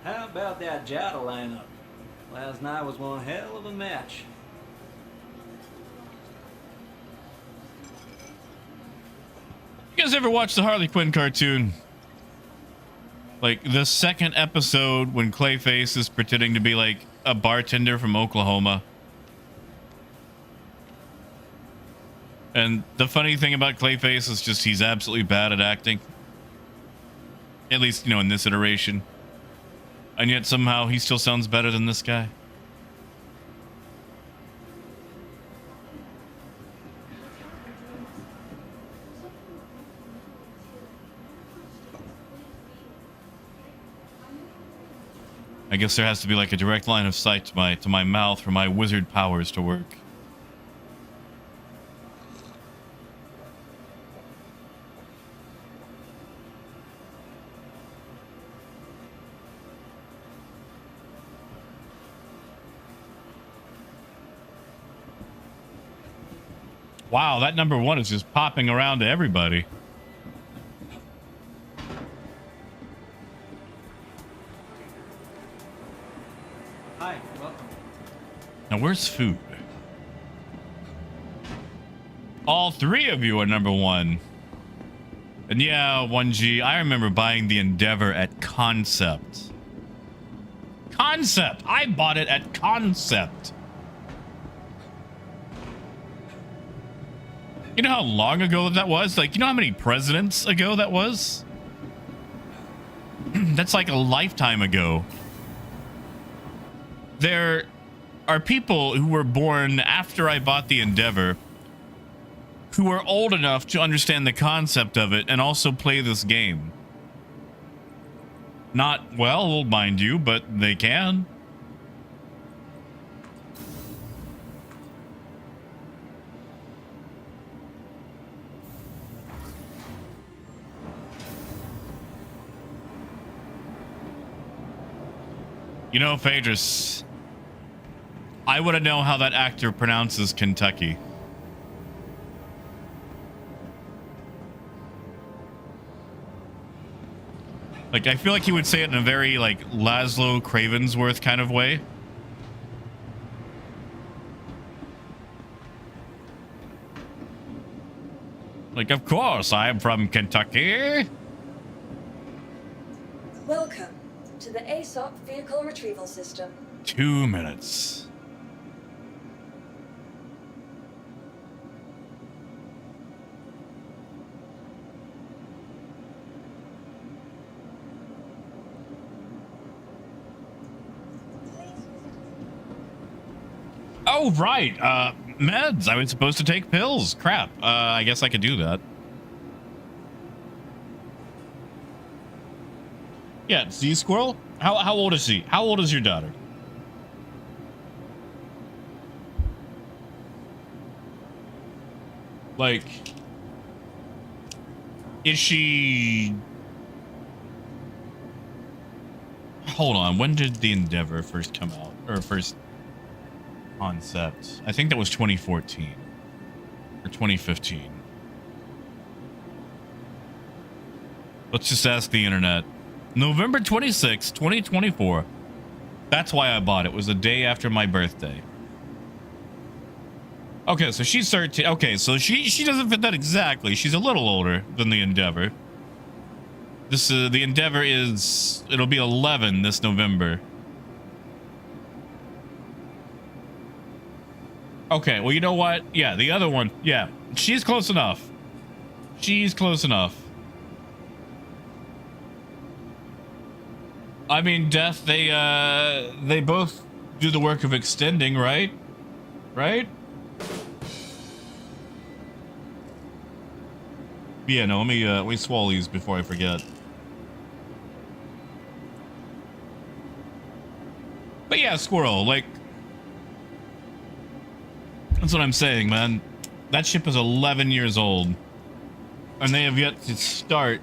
How about that Jada lineup? Last night was one hell of a match. You guys ever watch the Harley Quinn cartoon? Like the second episode when Clayface is pretending to be like a bartender from Oklahoma. And the funny thing about Clayface is just he's absolutely bad at acting. At least, you know, in this iteration. And yet somehow he still sounds better than this guy. I guess there has to be like a direct line of sight to my mouth for my wizard powers to work. Wow, that number 1 is just popping around to everybody. Hi, welcome. Now, where's food? All 3 of you are number 1. And yeah, 1G, I remember buying the Endeavor at Concept. Concept! I bought it at Concept. You know how long ago that was? Like, you know how many presidents ago that was? That's like a lifetime ago. There are people who were born after I bought the Endeavor who are old enough to understand the concept of it and also play this game. Not well, mind you, but they can. You know, Idris, I want to know how that actor pronounces Kentucky. Like, I feel like he would say it in a very, like, Laszlo Cravensworth kind of way. Like, of course, I'm from Kentucky. Welcome to the ASOP Vehicle Retrieval System. 2 minutes. Oh, right. Meds. I was supposed to take pills. Crap. I guess I could do that. Yeah, Z Squirrel? How old is she? How old is your daughter? Like, is she... Hold on, when did the Endeavor first come out? Or first concept? I think that was 2014. Or 2015. Let's just ask the internet. November 26, 2024. That's why I bought it. It was the day after my birthday. Okay, so she's 13. Okay, so she doesn't fit that exactly. She's a little older than the Endeavor. This the Endeavor is, it'll be 11 this November. Okay, well, you know what? Yeah, the other one. Yeah, she's close enough. She's close enough. I mean, Death, they both do the work of extending, right? Right? Yeah, no, let me swallow these before I forget. But yeah, Squirrel, like, that's what I'm saying, man. That ship is 11 years old, and they have yet to start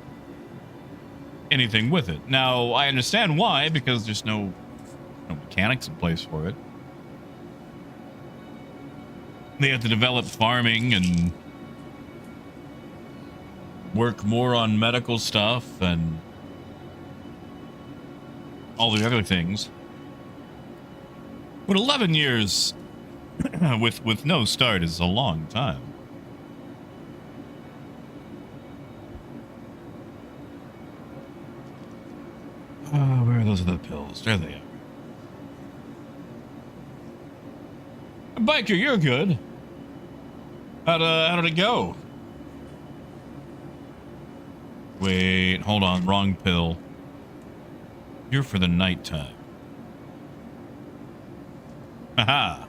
anything with it. Now, I understand why, because there's no mechanics in place for it. They have to develop farming and work more on medical stuff and all the other things. But 11 years with no start is a long time. Where are those other pills? There they are. Biker, you're good. How did it go? Wait, hold on, wrong pill. You're for the nighttime. Haha.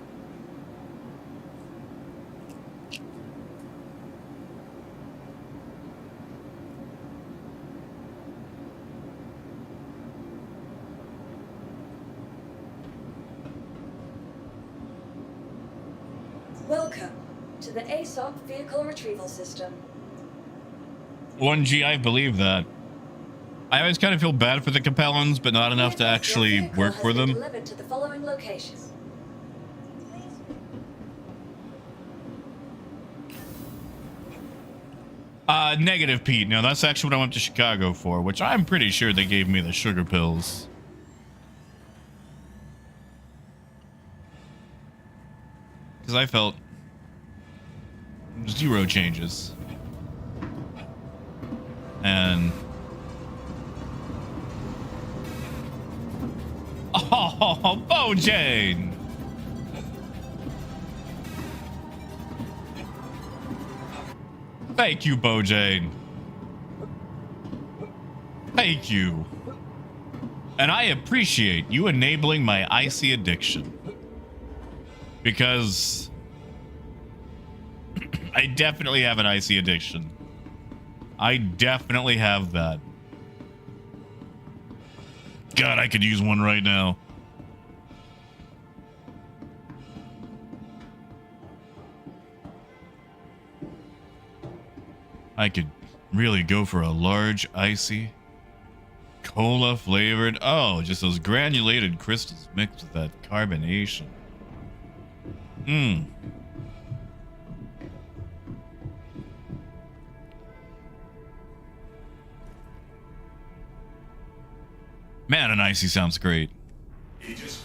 Welcome to the ASOC Vehicle Retrieval System. 1G, I believe that. I always kind of feel bad for the Capellans, but not enough to Your actually vehicle work has for been them. Delivered to the following location. Negative, Pete. No, that's actually what I went to Chicago for, which I'm pretty sure they gave me the sugar pills. Because I felt zero changes. And... Oh, Bojane! Thank you, Bojane. Thank you. And I appreciate you enabling my icy addiction. Because I definitely have an icy addiction. I definitely have that. God, I could use one right now. I could really go for a large, icy, cola flavored. Oh, just those granulated crystals mixed with that carbonation. Mmm. Man, an icy sounds great.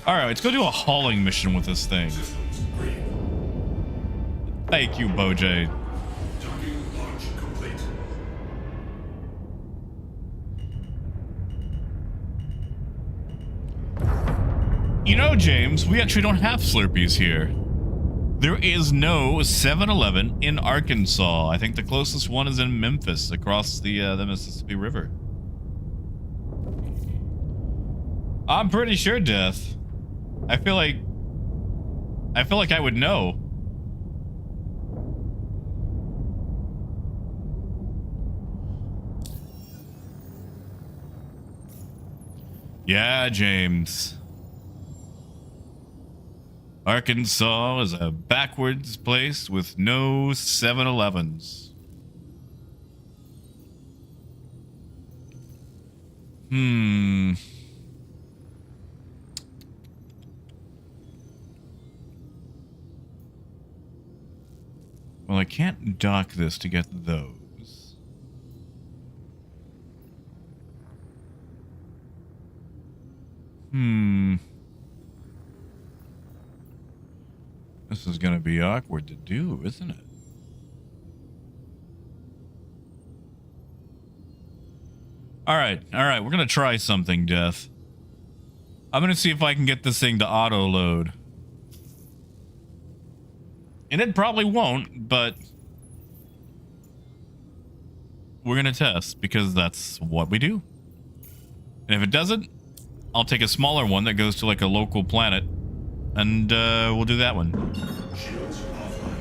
Alright, let's go do a hauling mission with this thing. Systems green. Thank you, Bojay. Docking launch complete. You know, James, we actually don't have Slurpees here. There is no 7-Eleven in Arkansas. I think the closest one is in Memphis, across the Mississippi River. I'm pretty sure, Death. I feel like I would know. Yeah, James. Arkansas is a backwards place with no 7-Elevens. Well, I can't dock this to get those. This is gonna be awkward to do, isn't it? Alright, we're gonna try something, Death. I'm gonna see if I can get this thing to auto-load. And it probably won't, but we're gonna test, because that's what we do. And if it doesn't, I'll take a smaller one that goes to like a local planet, and we'll do that one. Shields offline.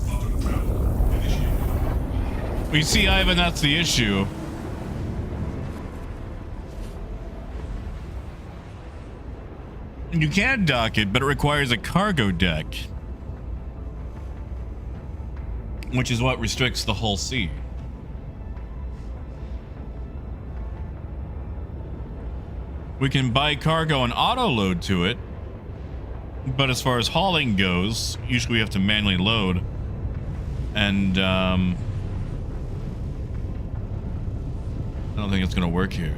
Quantum travel initiated. You see, Ivan, that's the issue. You can dock it, but it requires a cargo deck, which is what restricts the Hull C. We can buy cargo and auto-load to it, but as far as hauling goes, usually we have to manually load. And, I don't think it's gonna work here.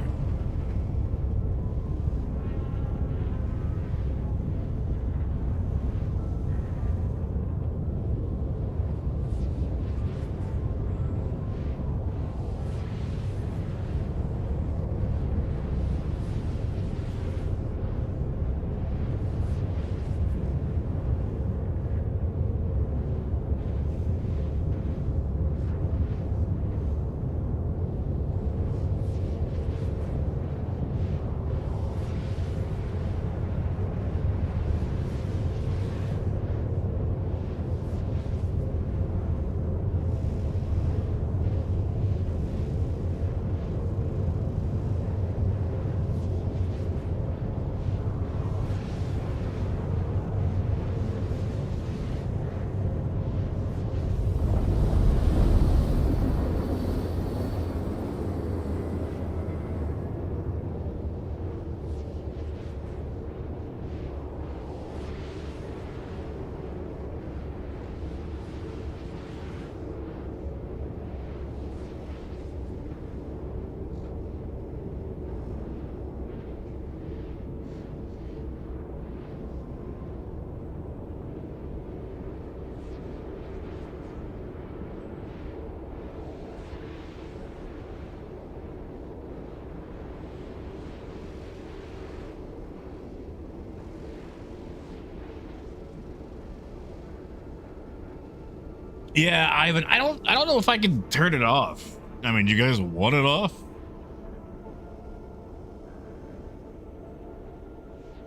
Yeah, Ivan, I don't know if I can turn it off. I mean, you guys want it off?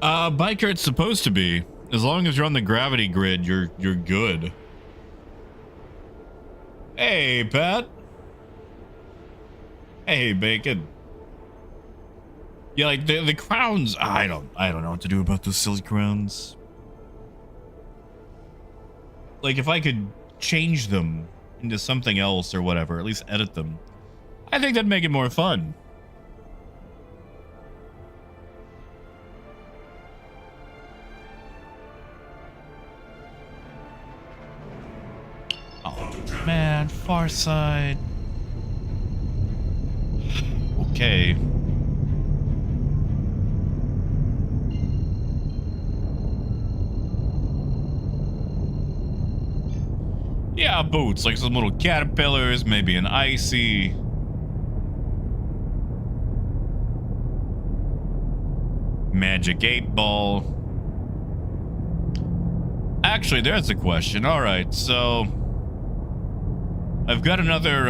Biker, it's supposed to be. As long as you're on the gravity grid, you're good. Hey, Pat. Hey, Bacon. Yeah, like the crowns. I don't know what to do about those silly crowns. Like, if I could change them into something else or whatever, at least edit them, I think that'd make it more fun. Oh man, far side. Okay. Yeah, boots, like some little caterpillars, maybe an icy. Magic 8-ball. Actually, there's a question. All right, so I've got another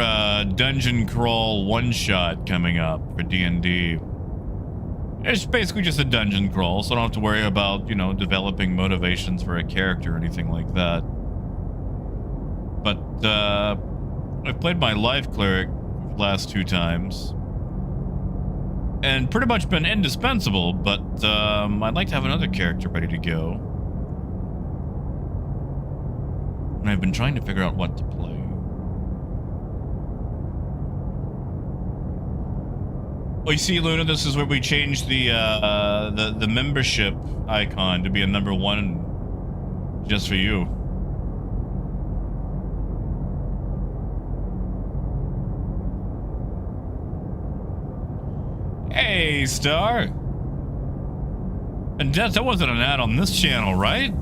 dungeon crawl one-shot coming up for D&D. It's basically just a dungeon crawl, so I don't have to worry about, you know, developing motivations for a character or anything like that. But I've played my life cleric the last 2 times and pretty much been indispensable, but I'd like to have another character ready to go. And I've been trying to figure out what to play. Oh, you see, Luna, this is where we changed the membership icon to be a number 1 just for you. Hey, Star. And that wasn't an ad on this channel, right?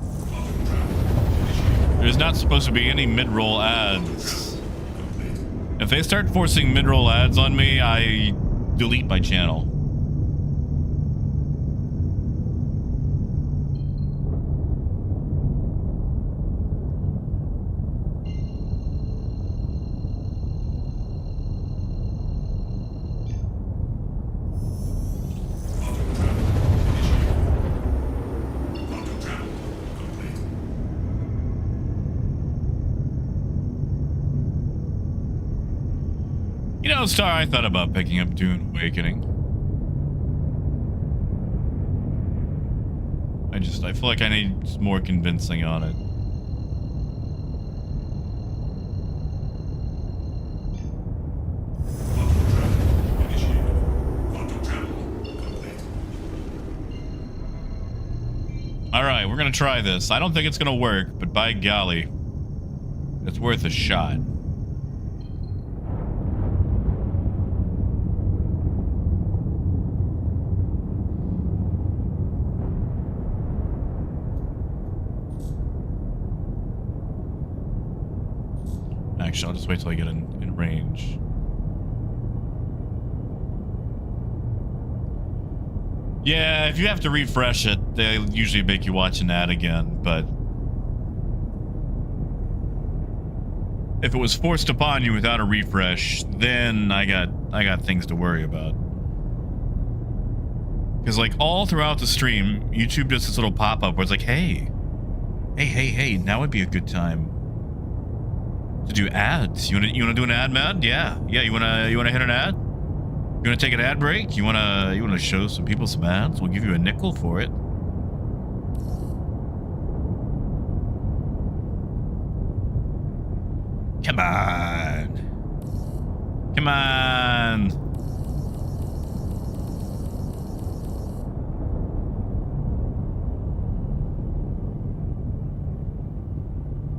There's not supposed to be any mid-roll ads. If they start forcing mid-roll ads on me, I delete my channel. You know, Star, I thought about picking up Dune Awakening. I feel like I need more convincing on it. Alright, we're gonna try this. I don't think it's gonna work, but by golly, it's worth a shot. Actually, I'll just wait till I get in range. Yeah, if you have to refresh it, they usually make you watch an ad again, but if it was forced upon you without a refresh, then I got things to worry about. Because like all throughout the stream, YouTube does this little pop-up where it's like, hey, now would be a good time to do ads. You wanna do an ad, man? Yeah. You wanna hit an ad? You wanna take an ad break? You wanna show some people some ads? We'll give you a nickel for it. Come on. Come on.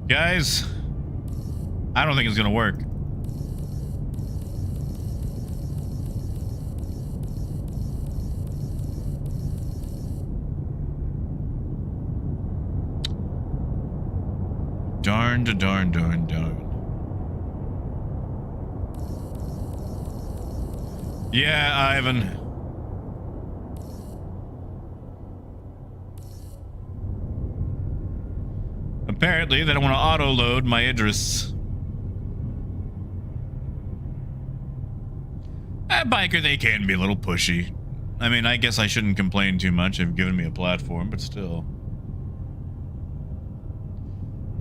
Guys, I don't think it's gonna work. Darn. Yeah, Ivan. Apparently, they don't want to auto-load my Idris. At Biker, they can be a little pushy. I mean, I guess I shouldn't complain too much. They've given me a platform, but still.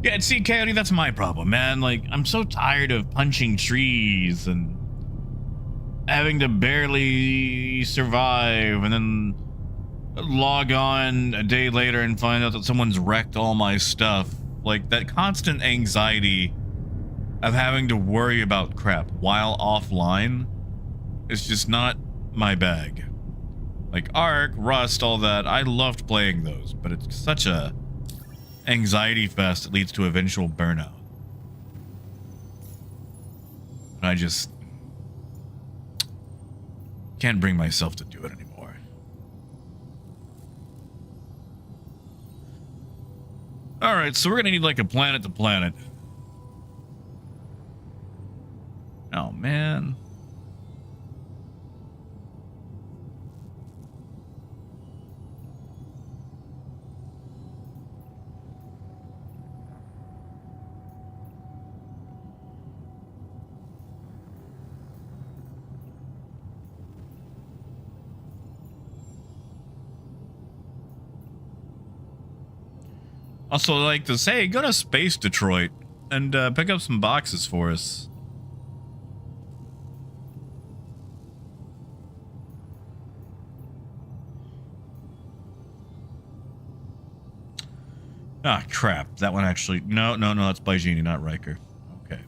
Yeah, see, Coyote, that's my problem, man. Like, I'm so tired of punching trees and having to barely survive and then log on a day later and find out that someone's wrecked all my stuff. Like, that constant anxiety of having to worry about crap while offline is just not my bag. Like Ark, Rust, all that, I loved playing those, but it's such a anxiety fest that leads to eventual burnout. And I just can't bring myself to do it anymore. Alright, so we're gonna need like a planet to planet. Oh man. Also, like to say, go to Space Detroit and pick up some boxes for us. Ah, crap. That one actually... No, that's by Genie, not Riker. Okay.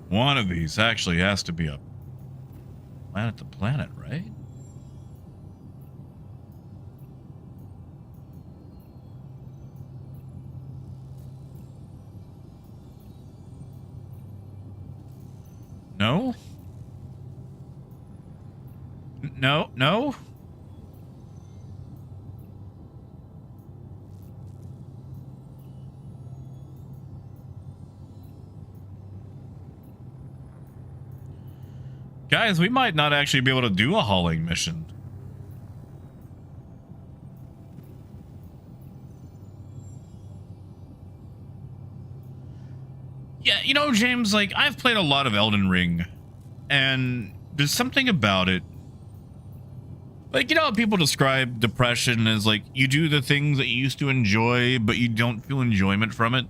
One of these actually has to be a planet to planet, right? No? No? Guys, we might not actually be able to do a hauling mission. Yeah, you know, James, like, I've played a lot of Elden Ring, and there's something about it. Like, you know how people describe depression as, like, you do the things that you used to enjoy, but you don't feel enjoyment from it?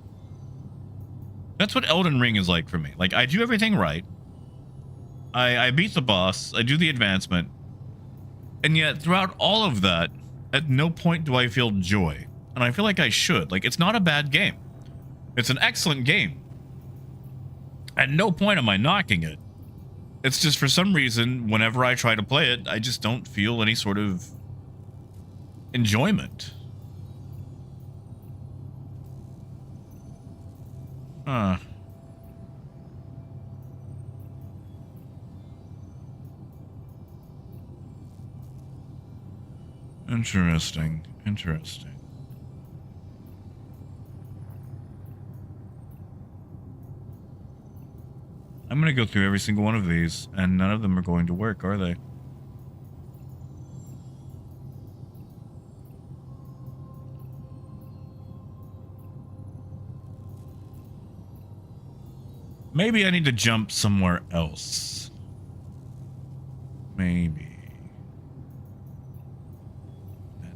That's what Elden Ring is like for me. Like, I do everything right. I beat the boss, I do the advancement, and yet throughout all of that, at no point do I feel joy. And I feel like I should. Like, it's not a bad game. It's an excellent game. At no point am I knocking it. It's just for some reason, whenever I try to play it, I just don't feel any sort of enjoyment. Huh. Interesting. I'm gonna go through every single one of these, and none of them are going to work, are they? Maybe I need to jump somewhere else. Maybe.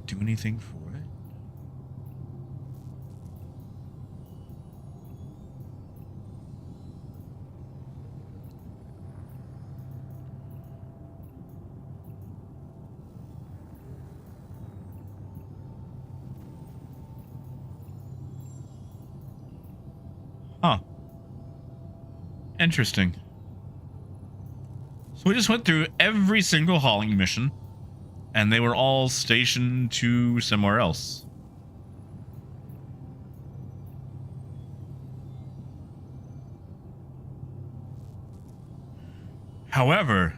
Do anything for it? Huh. Interesting. So we just went through every single hauling mission. And they were all stationed to somewhere else. However,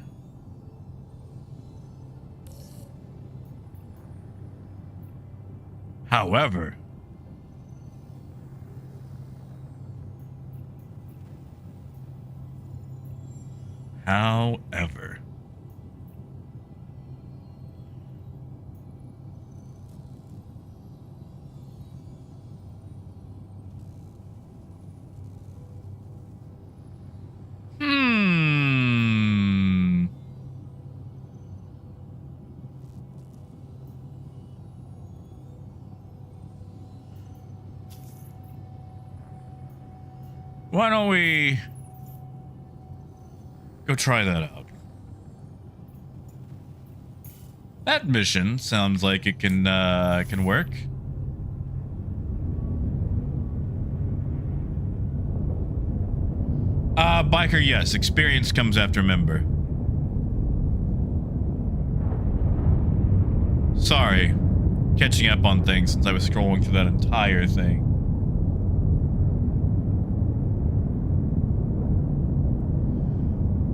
however, Why don't we go try that out? That mission sounds like it can work. Biker, yes. Experience comes after member. Sorry. Catching up on things since I was scrolling through that entire thing.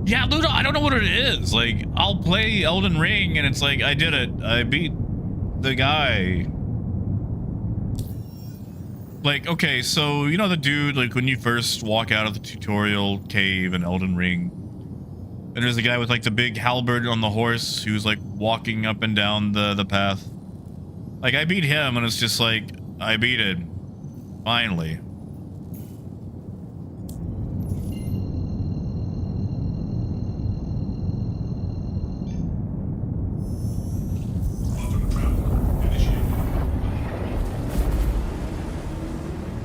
Yeah, Ludo, I don't know what it is. Like, I'll play Elden Ring and it's like, I did it. I beat the guy. Like, okay, so, you know the dude, like, when you first walk out of the tutorial cave in Elden Ring, and there's a guy with, like, the big halberd on the horse who's, like, walking up and down the path. Like, I beat him, and it's just like, I beat it. Finally.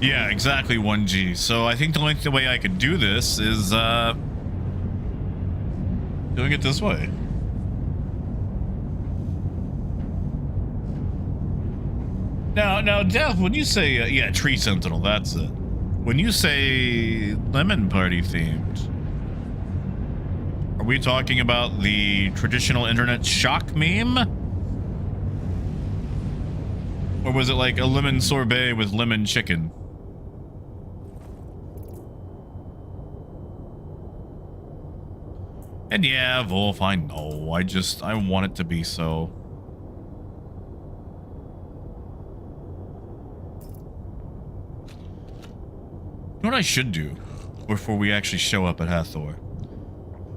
Yeah, exactly 1G. So I think the only way I could do this is doing it this way. Now, Dev, when you say yeah, Tree Sentinel, that's it. When you say Lemon Party themed, are we talking about the traditional internet shock meme? Or was it like a lemon sorbet with lemon chicken? And yeah, Wolf, I know. I want it to be so. You know what I should do before we actually show up at Hathor?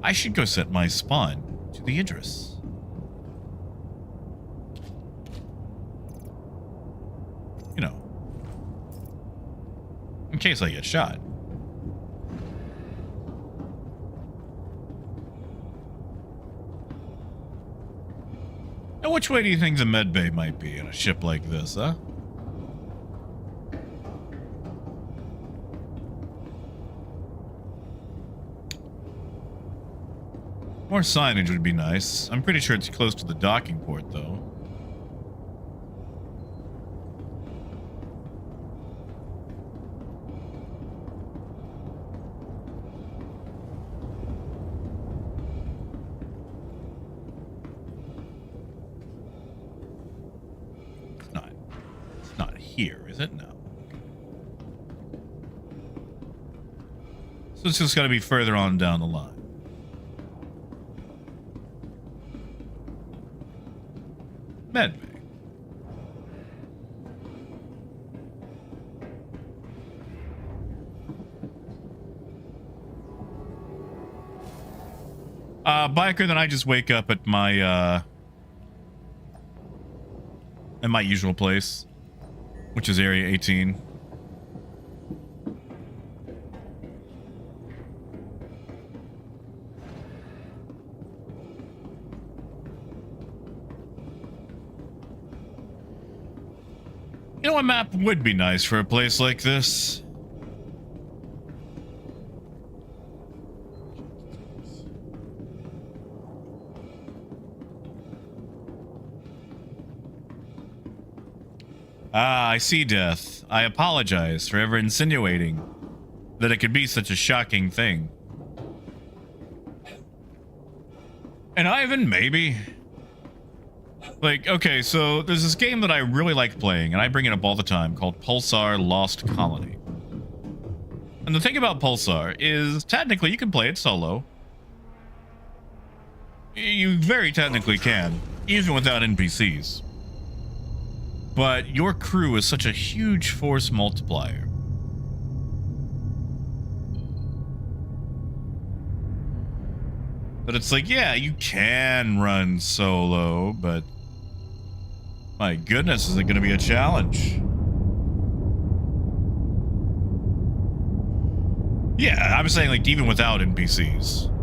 I should go set my spawn to the Idris. You know, in case I get shot. Now, which way do you think the medbay might be in a ship like this, huh? More signage would be nice. I'm pretty sure it's close to the docking port, though. It's not here, is it? No. So it's just got to be further on down the line. Medbay. Biker, then I just wake up at my usual place, which is Area 18. You know, a map would be nice for a place like this. Ah, I see, Death. I apologize for ever insinuating that it could be such a shocking thing. And Ivan, maybe. Like, okay, so there's this game that I really like playing, and I bring it up all the time, called Pulsar Lost Colony. And the thing about Pulsar is, technically, you can play it solo. You very technically can, even without NPCs. But your crew is such a huge force multiplier. But it's like, yeah, you can run solo, but my goodness, is it going to be a challenge? Yeah, I'm saying, like, even without NPCs.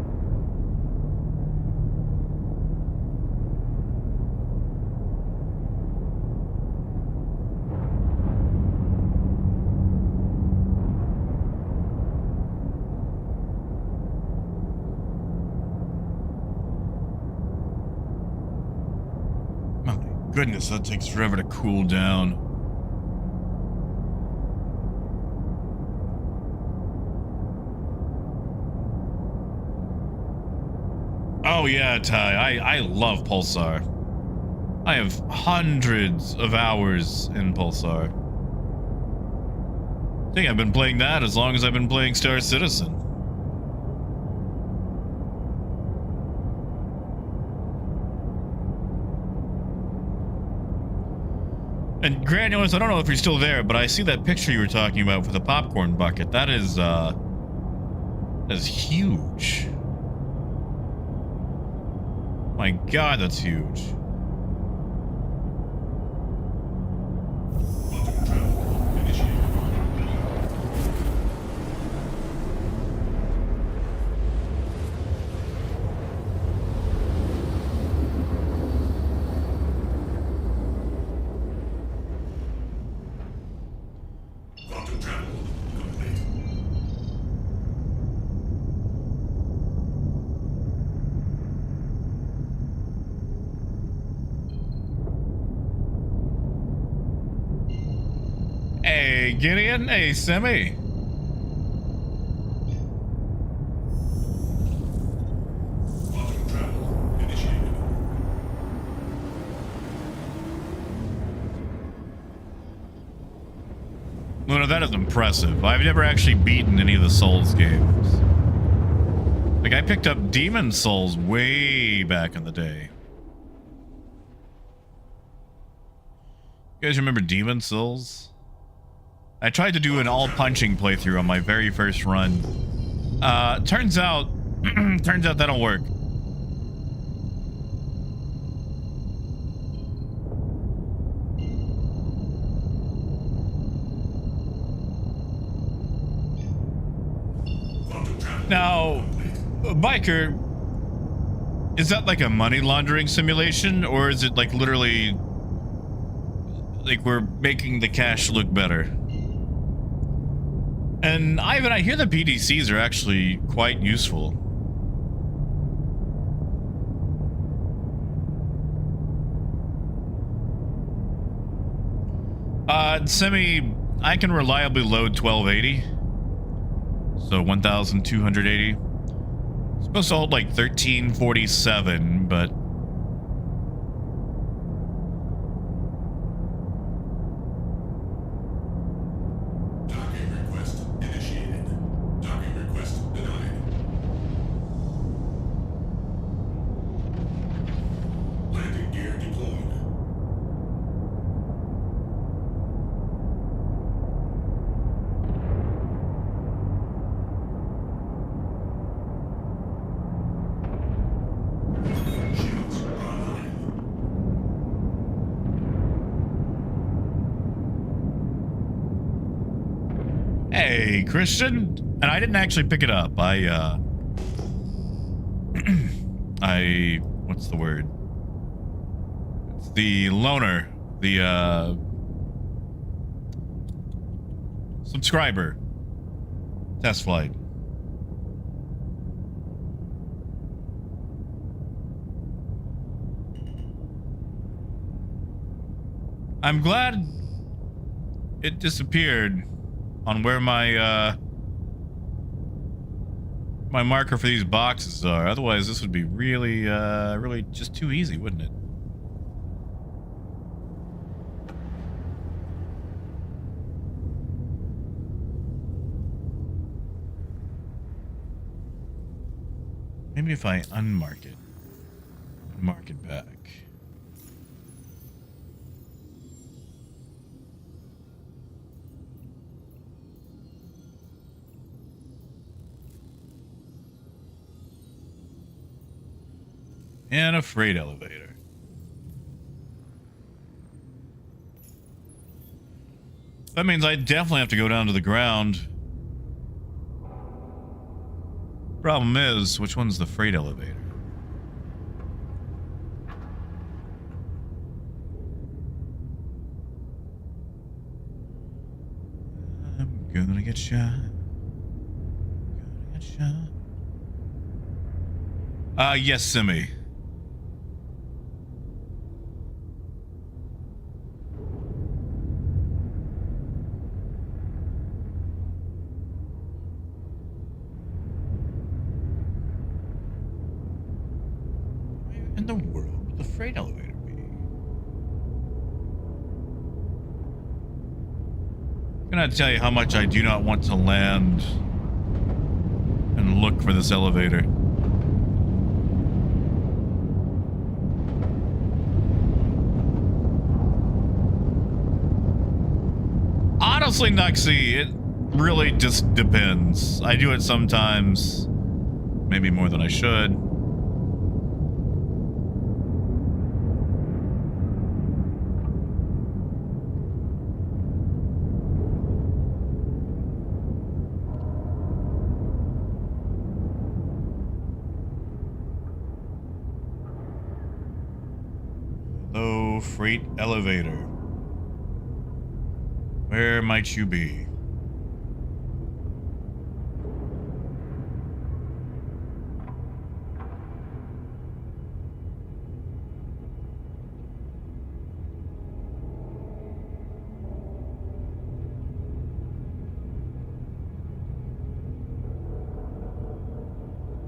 Goodness, that takes forever to cool down. Oh yeah, Ty, I love Pulsar. I have hundreds of hours in Pulsar. I think I've been playing that as long as I've been playing Star Citizen. And Granulous, I don't know if you're still there, but I see that picture you were talking about for the popcorn bucket. That is huge. My God, that's huge. Quantum travel initiated. Quantum travel complete. Hey, Gideon. Hey, Semi. Quantum travel initiated. Luna, that is impressive. I've never actually beaten any of the Souls games. Like, I picked up Demon Souls way back in the day. You guys remember Demon Souls? I tried to do an all-punching playthrough on my very first run. Turns out that'll work. Quantum travel. Now, Biker, is that like a money laundering simulation, or is it like literally like we're making the cash look better? And Ivan, I hear the PDCs are actually quite useful. Semi, I can reliably load 1280. So 1280. Supposed to hold like 1347, but Docking request initiated. Docking request denied. Landing gear deployed. Shields online. hey, Christian. And I didn't actually pick it up. What's the word? It's the loaner, the subscriber test flight. I'm glad it disappeared on where my my marker for these boxes are. Otherwise, this would be really, really just too easy, wouldn't it? Maybe if I unmark it, mark it back. And a freight elevator. That means I definitely have to go down to the ground. Problem is, which one's the freight elevator? I'm gonna get shot. Gonna get shot. Yes, Simi. freight elevator be? I'm gonna tell you how much I do not want to land and look for this elevator. Honestly, Nuxie, it really just depends. I do it sometimes, maybe more than I should. Hello, freight elevator. Where might you be?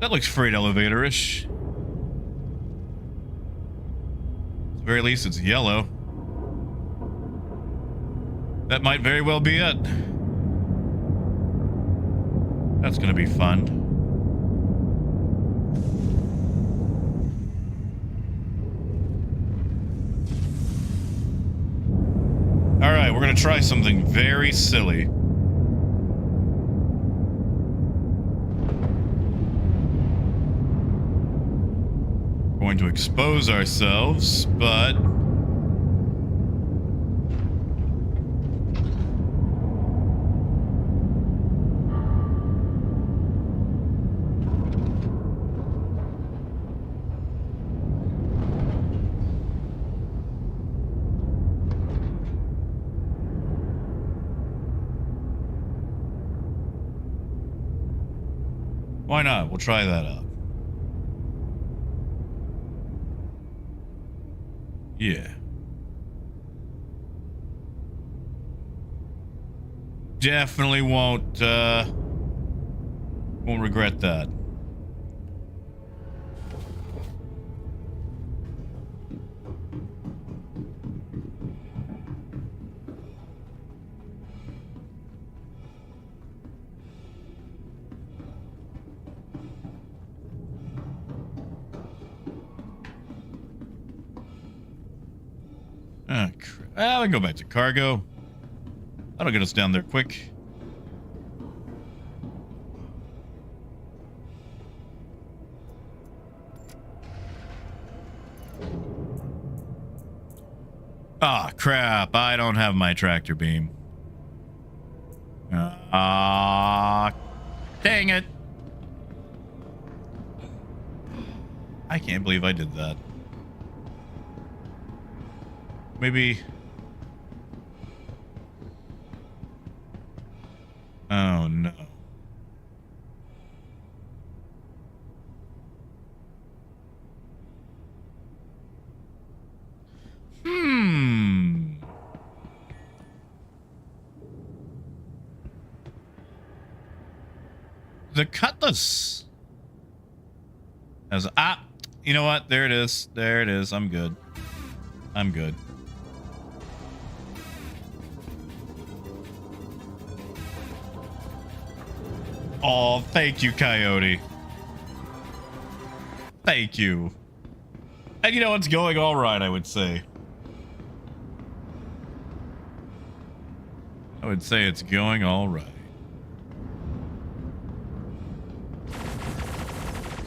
That looks freight elevator-ish. At the very least, it's yellow. That might very well be it. That's gonna be fun. All right, we're gonna try something very silly. We're going to expose ourselves, but why not? We'll try that out. Yeah. Definitely won't regret that. Ah, crap. Ah, we can go back to cargo. That'll get us down there quick. Ah, crap. I don't have my tractor beam. Ah, dang it. I can't believe I did that. Maybe. Oh no. The cutlass. As you know what? There it is. There it is. I'm good. I'm good. Oh, thank you, Coyote. Thank you. And you know, it's going all right, I would say. I would say it's going all right.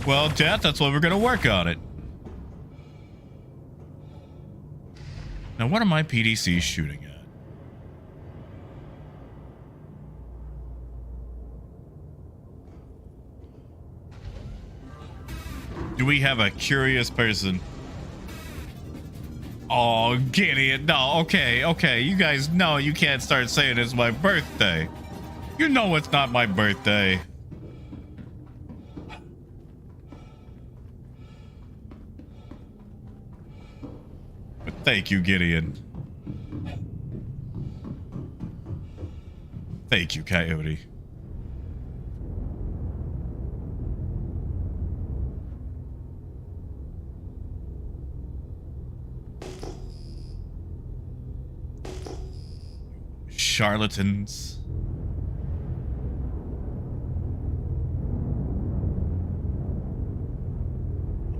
Well, Death, that's why we're going to work on it. Now, what are my PDCs shooting at? Do we have a curious person? Oh, Gideon. No, okay, okay. You guys know you can't start saying it's my birthday. You know it's not my birthday. But thank you, Gideon. Thank you, Coyote. charlatans.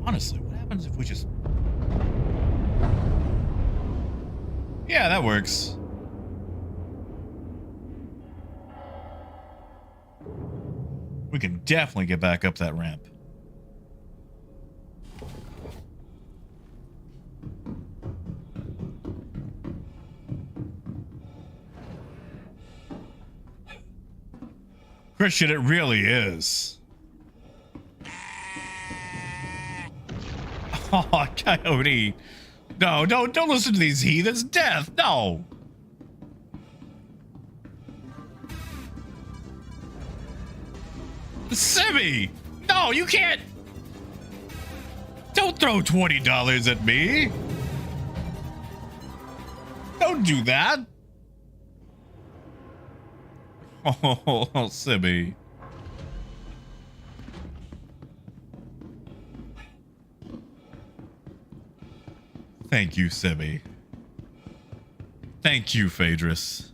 Honestly, what happens if we just... Yeah, that works. We can definitely get back up that ramp. Christian, it really is. Oh, Coyote. No, don't listen to these heathens. Death, no. Simi! No, you can't! Don't throw $20 at me! Don't do that! Oh, Simi. Thank you, Simi. Thank you, Phaedrus.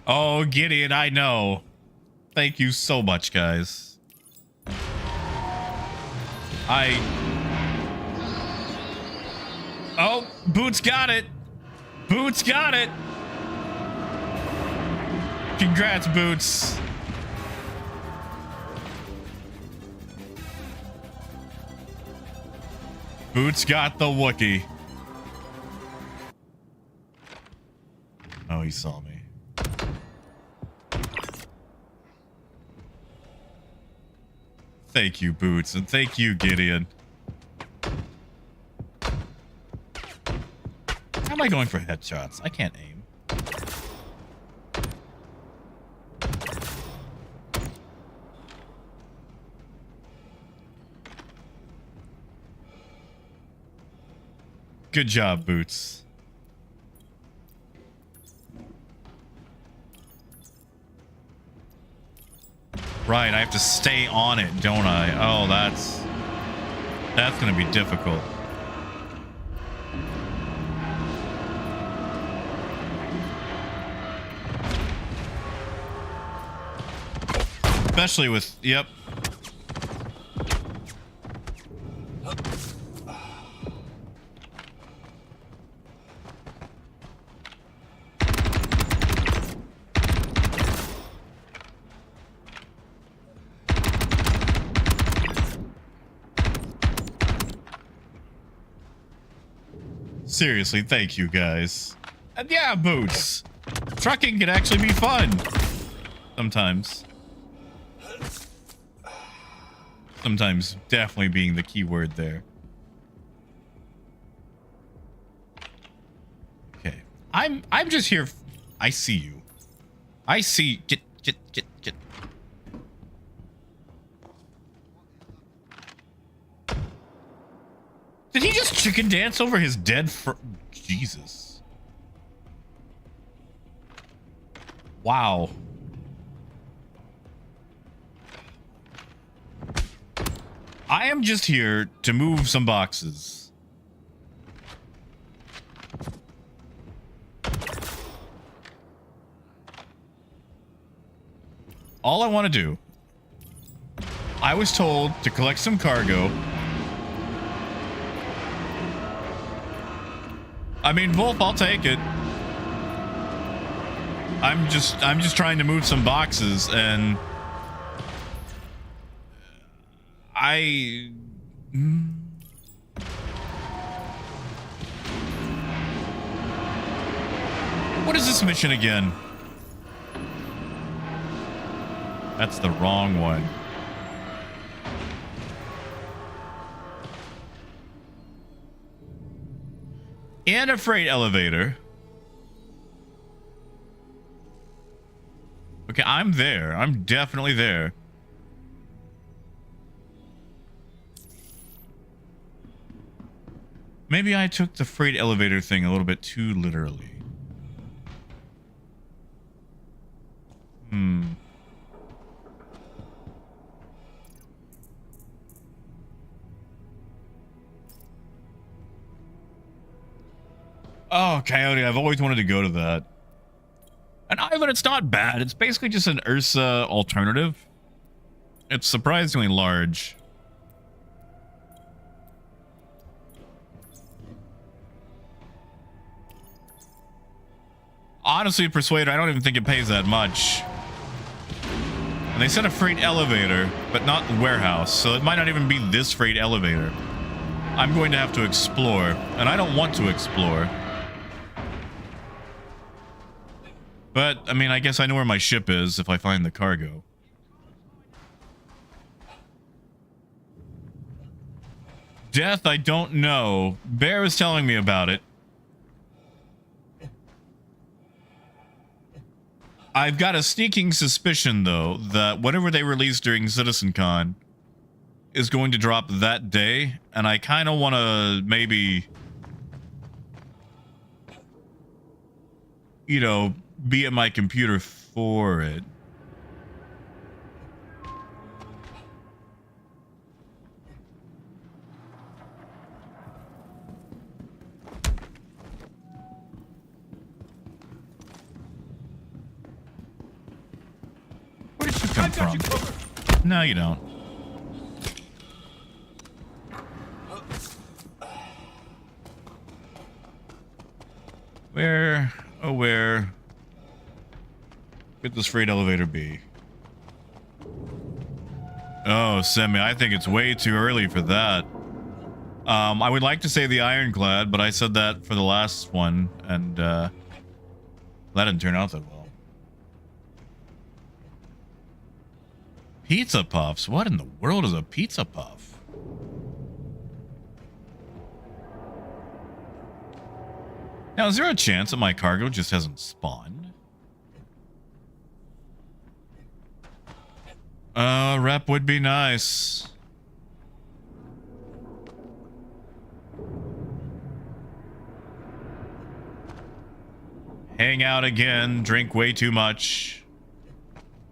Oh, Gideon, I know. Thank you so much, guys. Oh, Boots got it. Boots got it. Congrats, Boots. Boots got the Wookiee. Oh, he saw me. Thank you, Boots, and thank you, Gideon. How am I going for headshots? I can't aim. Good job, Boots. Right, I have to stay on it, don't I? Oh, that's gonna be difficult. Especially with, yep. Seriously, thank you guys. And yeah, Boots. Trucking can actually be fun. Sometimes. Sometimes definitely being the key word there. Okay. I'm just here. I see you. I see. Get. Did he just chicken dance over his dead Jesus. Wow. I am just here to move some boxes. All I want to do. I was told to collect some cargo. I mean, Wolf, I'll take it. I'm just trying to move some boxes, and what is this mission again? That's the wrong one. And a freight elevator. Okay, I'm there. I'm definitely there. Maybe I took the freight elevator thing a little bit too literally. Oh, Coyote, I've always wanted to go to that. An island, it's not bad. It's basically just an Ursa alternative. It's surprisingly large. Honestly, Persuader, I don't even think it pays that much. And they said a freight elevator, but not the warehouse, so it might not even be this freight elevator. I'm going to have to explore, and I don't want to explore. But, I mean, I guess I know where my ship is if I find the cargo. Death, I don't know. Bear is telling me about it. I've got a sneaking suspicion, though, that whatever they release during CitizenCon is going to drop that day, and I kind of want to maybe, you know, be at my computer for it. Where did you come from? No, you don't. Where, oh where could this freight elevator be? Oh, Semi, I think it's way too early for that. I would like to say the Ironclad, but I said that for the last one, and that didn't turn out that well. Pizza Puffs? What in the world is a Pizza Puff? Now, is there a chance that my cargo just hasn't spawned? Rep would be nice. Hang out again, drink way too much.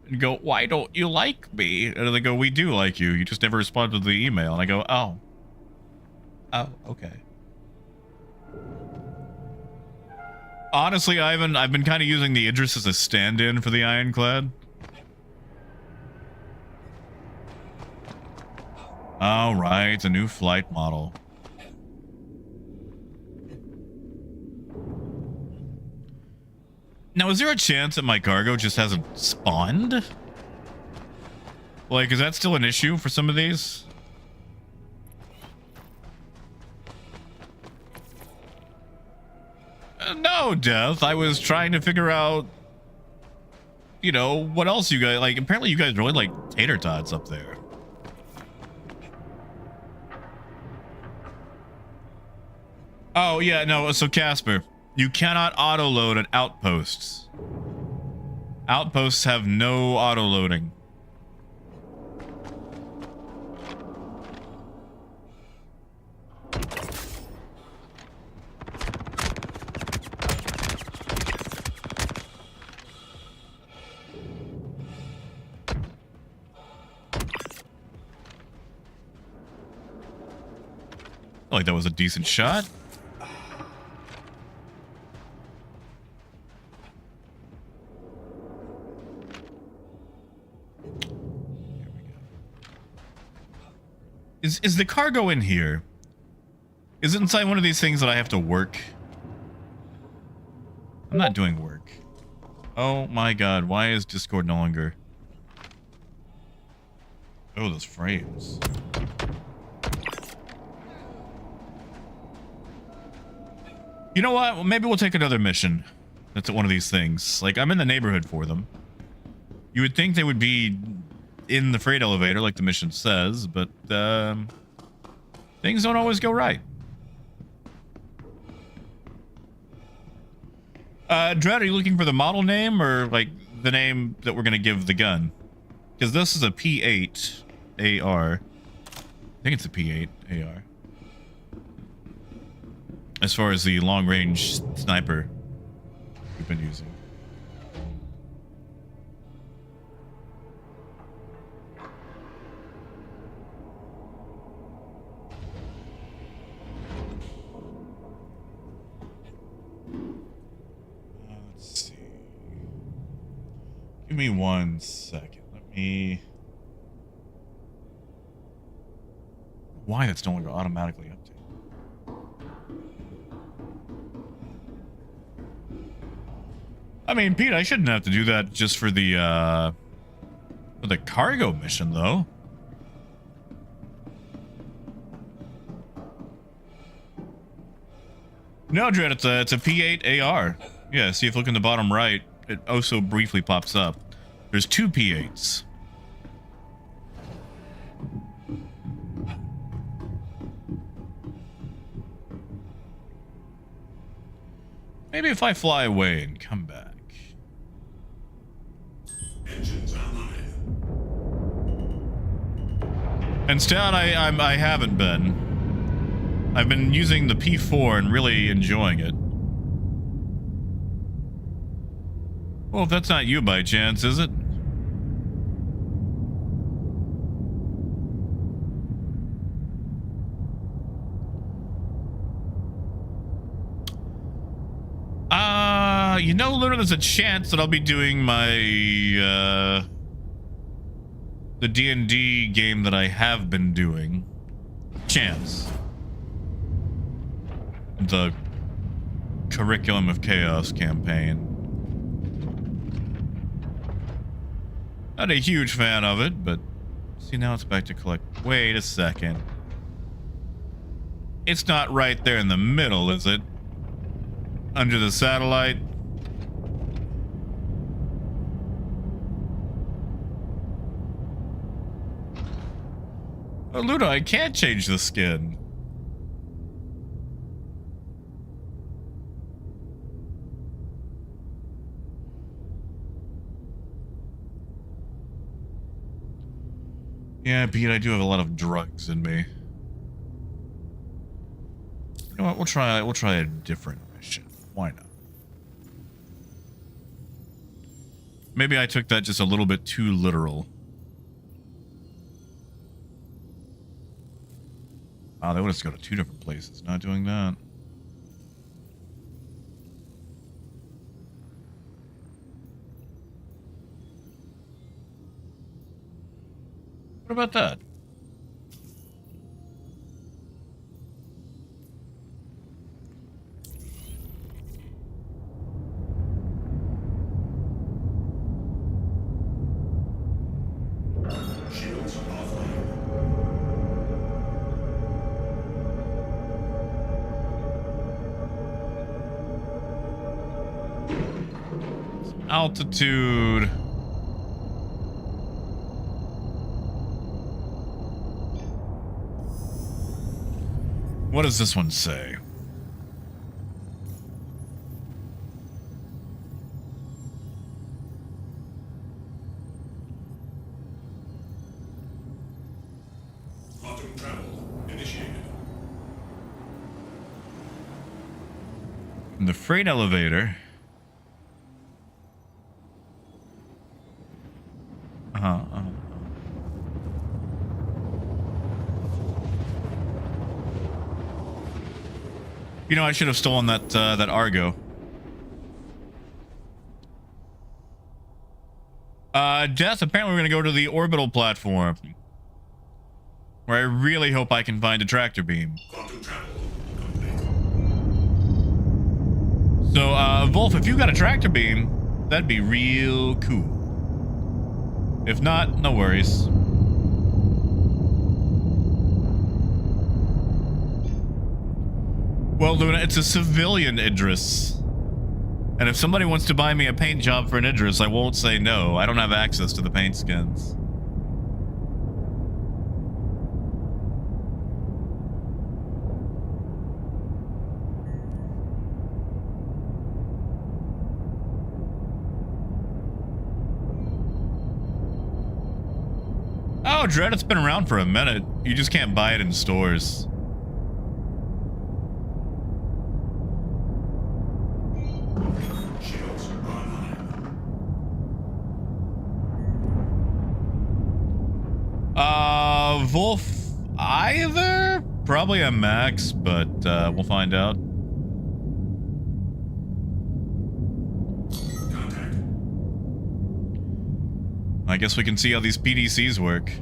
And go, why don't you like me? And they go, we do like you. You just never responded to the email. And I go, oh. Oh, okay. Honestly, Ivan, I've been kind of using the Idris as a stand-in for the Ironclad. All right, it's a new flight model. Now, is there a chance that my cargo just hasn't spawned? Like, is that still an issue for some of these? No, Death. I was trying to figure out, you know, what else you guys like. Apparently, you guys really like tater tots up there. Oh, yeah, no. So, Casper, you cannot auto-load at outposts. Outposts have no auto-loading. Like that was a decent shot. Is the cargo in here? Is it inside one of these things that I have to work? I'm not doing work. Oh my god, why is Discord no longer? Oh, those frames. You know what? Well, maybe we'll take another mission. That's one of these things. Like, I'm in the neighborhood for them. You would think they would be in the freight elevator, like the mission says, but things don't always go right. Dread, are you looking for the model name or like the name that we're gonna give the gun? Because this is a P8 AR. I think it's a P8 AR. As far as the long-range sniper we've been using. Give me 1 second. Let me... Why that's no longer automatically updated. I mean, Pete, I shouldn't have to do that just for the cargo mission, though. No, Dread, it's a P8 AR. Yeah, see if you look in the bottom right, it also briefly pops up. There's 2 P8s. Maybe if I fly away and come back. Engines online. Instead, I haven't been. I've been using the P4 and really enjoying it. Well, if that's not you by chance, is it? You know, Luna, there's a chance that I'll be doing my, the D&D game that I have been doing. Chance. The Curriculum of Chaos campaign. Not a huge fan of it, but see, now it's back to collect. Wait a second. It's not right there in the middle, is it? Under the satellite? Oh, Luna, I can't change the skin. Yeah, Pete, I do have a lot of drugs in me. You know what? We'll try a different mission. Why not? Maybe I took that just a little bit too literal. Oh, they would have to go to 2 different places. Not doing that. What about that? Shields offline. Altitude. What does this one say? Quantum travel initiated. In the freight elevator. You know, I should have stolen that that Argo. Death, apparently we're gonna go to the orbital platform. Where I really hope I can find a tractor beam. Quantum travel complete. So, Wolf, if you got a tractor beam, that'd be real cool. If not, no worries. Well, Luna, it's a civilian Idris. And if somebody wants to buy me a paint job for an Idris, I won't say no. I don't have access to the paint skins. Oh, Dread, it's been around for a minute. You just can't buy it in stores. Shields online. Wolf, either? Probably a max, but we'll find out. Contact. I guess we can see how these PDCs work.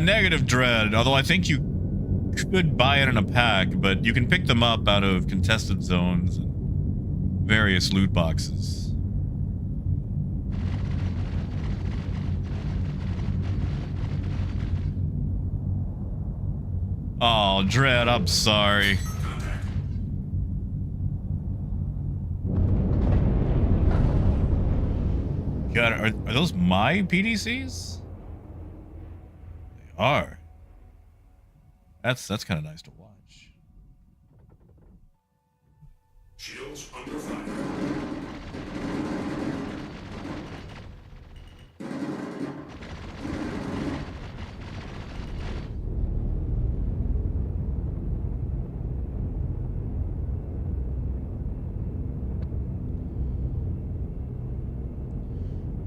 Negative Dread. Although I think you could buy it in a pack, but you can pick them up out of contested zones and various loot boxes. Oh, Dread, I'm sorry. God, are those my PDCs? They are. That's kind of nice to watch. Shields under fire.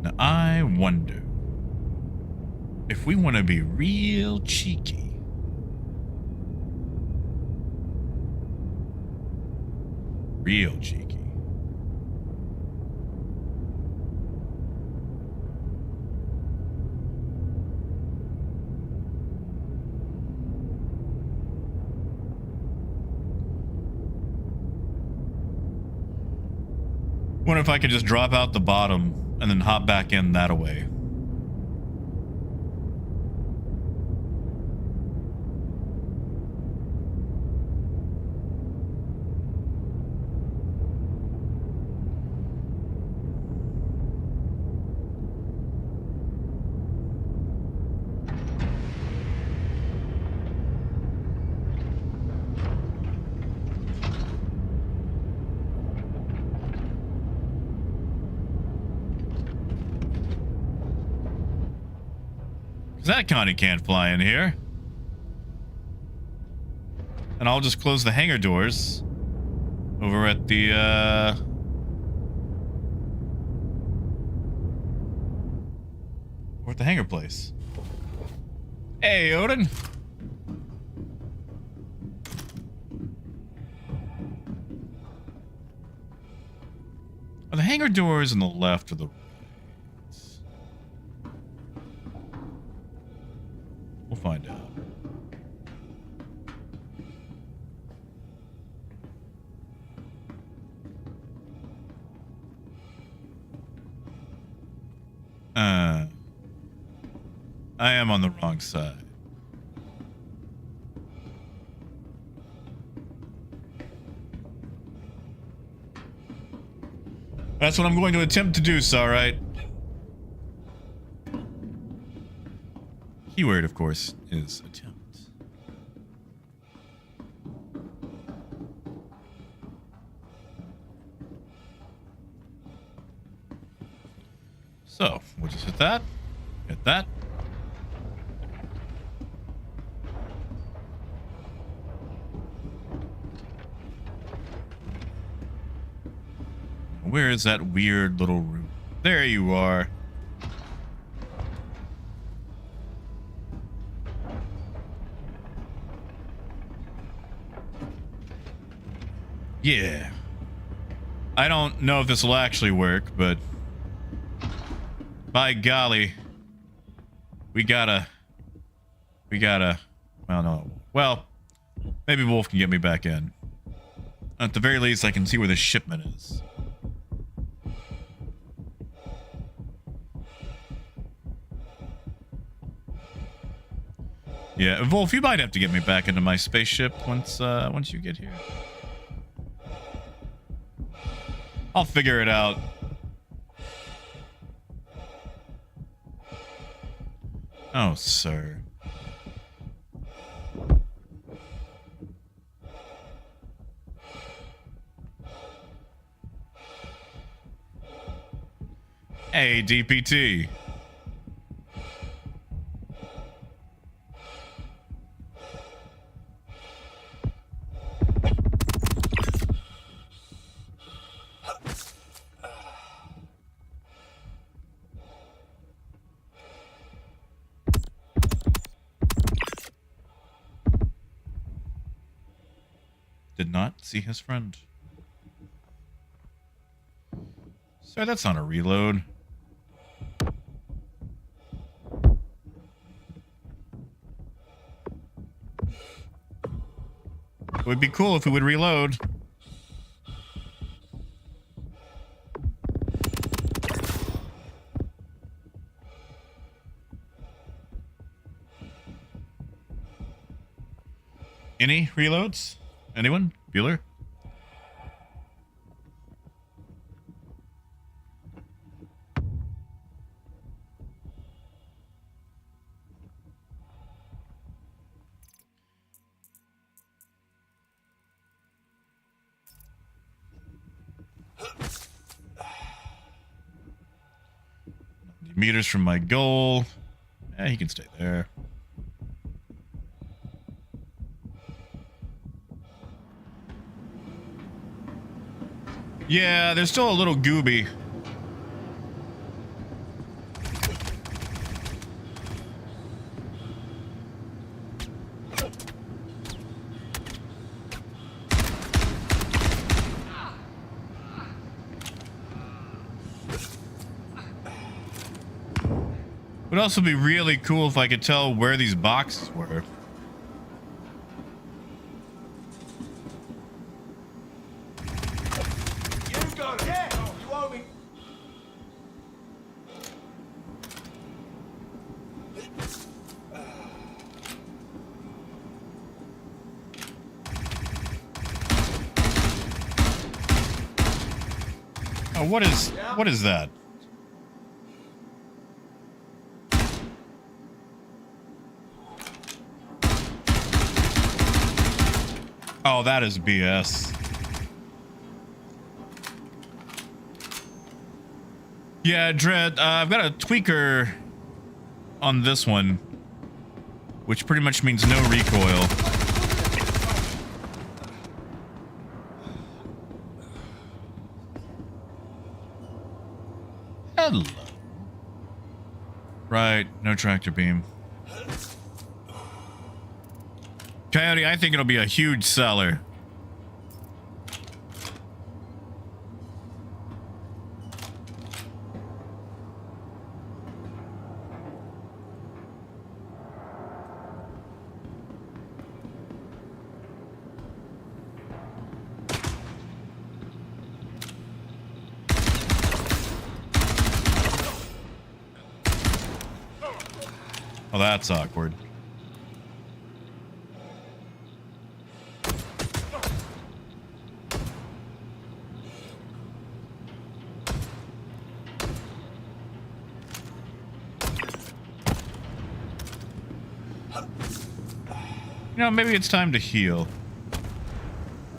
Now, I wonder if we want to be real cheeky. Real cheeky. Wonder if I could just drop out the bottom and then hop back in that way. That Connie can't fly in here. And I'll just close the hangar doors over at the, over at the hangar place. Hey, Odin. Are the hangar doors on the left or the right? We'll find out. I am on the wrong side. That's what I'm going to attempt to do, Starlight. Keyword, of course, is attempt. So, we'll just hit that. Hit that. Where is that weird little room? There you are. Yeah. I don't know if this will actually work, but by golly, we gotta, well, no. Well, maybe Wolf can get me back in. At the very least, I can see where the shipment is. Yeah, Wolf, you might have to get me back into my spaceship once you get here. I'll figure it out. Oh, sir. Hey, DPT. Did not see his friend. Sorry, that's not a reload. It would be cool if we would reload. Any reloads? Anyone? Bueller? Meters from my goal. Yeah, he can stay there. Yeah, there's still a little gooby. Would also be really cool if I could tell where these boxes were. You got it. Yeah, you owe me. Oh, what is that? Oh, that is BS. Yeah, Dread, I've got a tweaker on this one, which pretty much means no recoil. Hello. Right, no tractor beam. Coyote, I think it'll be a huge seller. Oh, that's awkward. You know, maybe it's time to heal.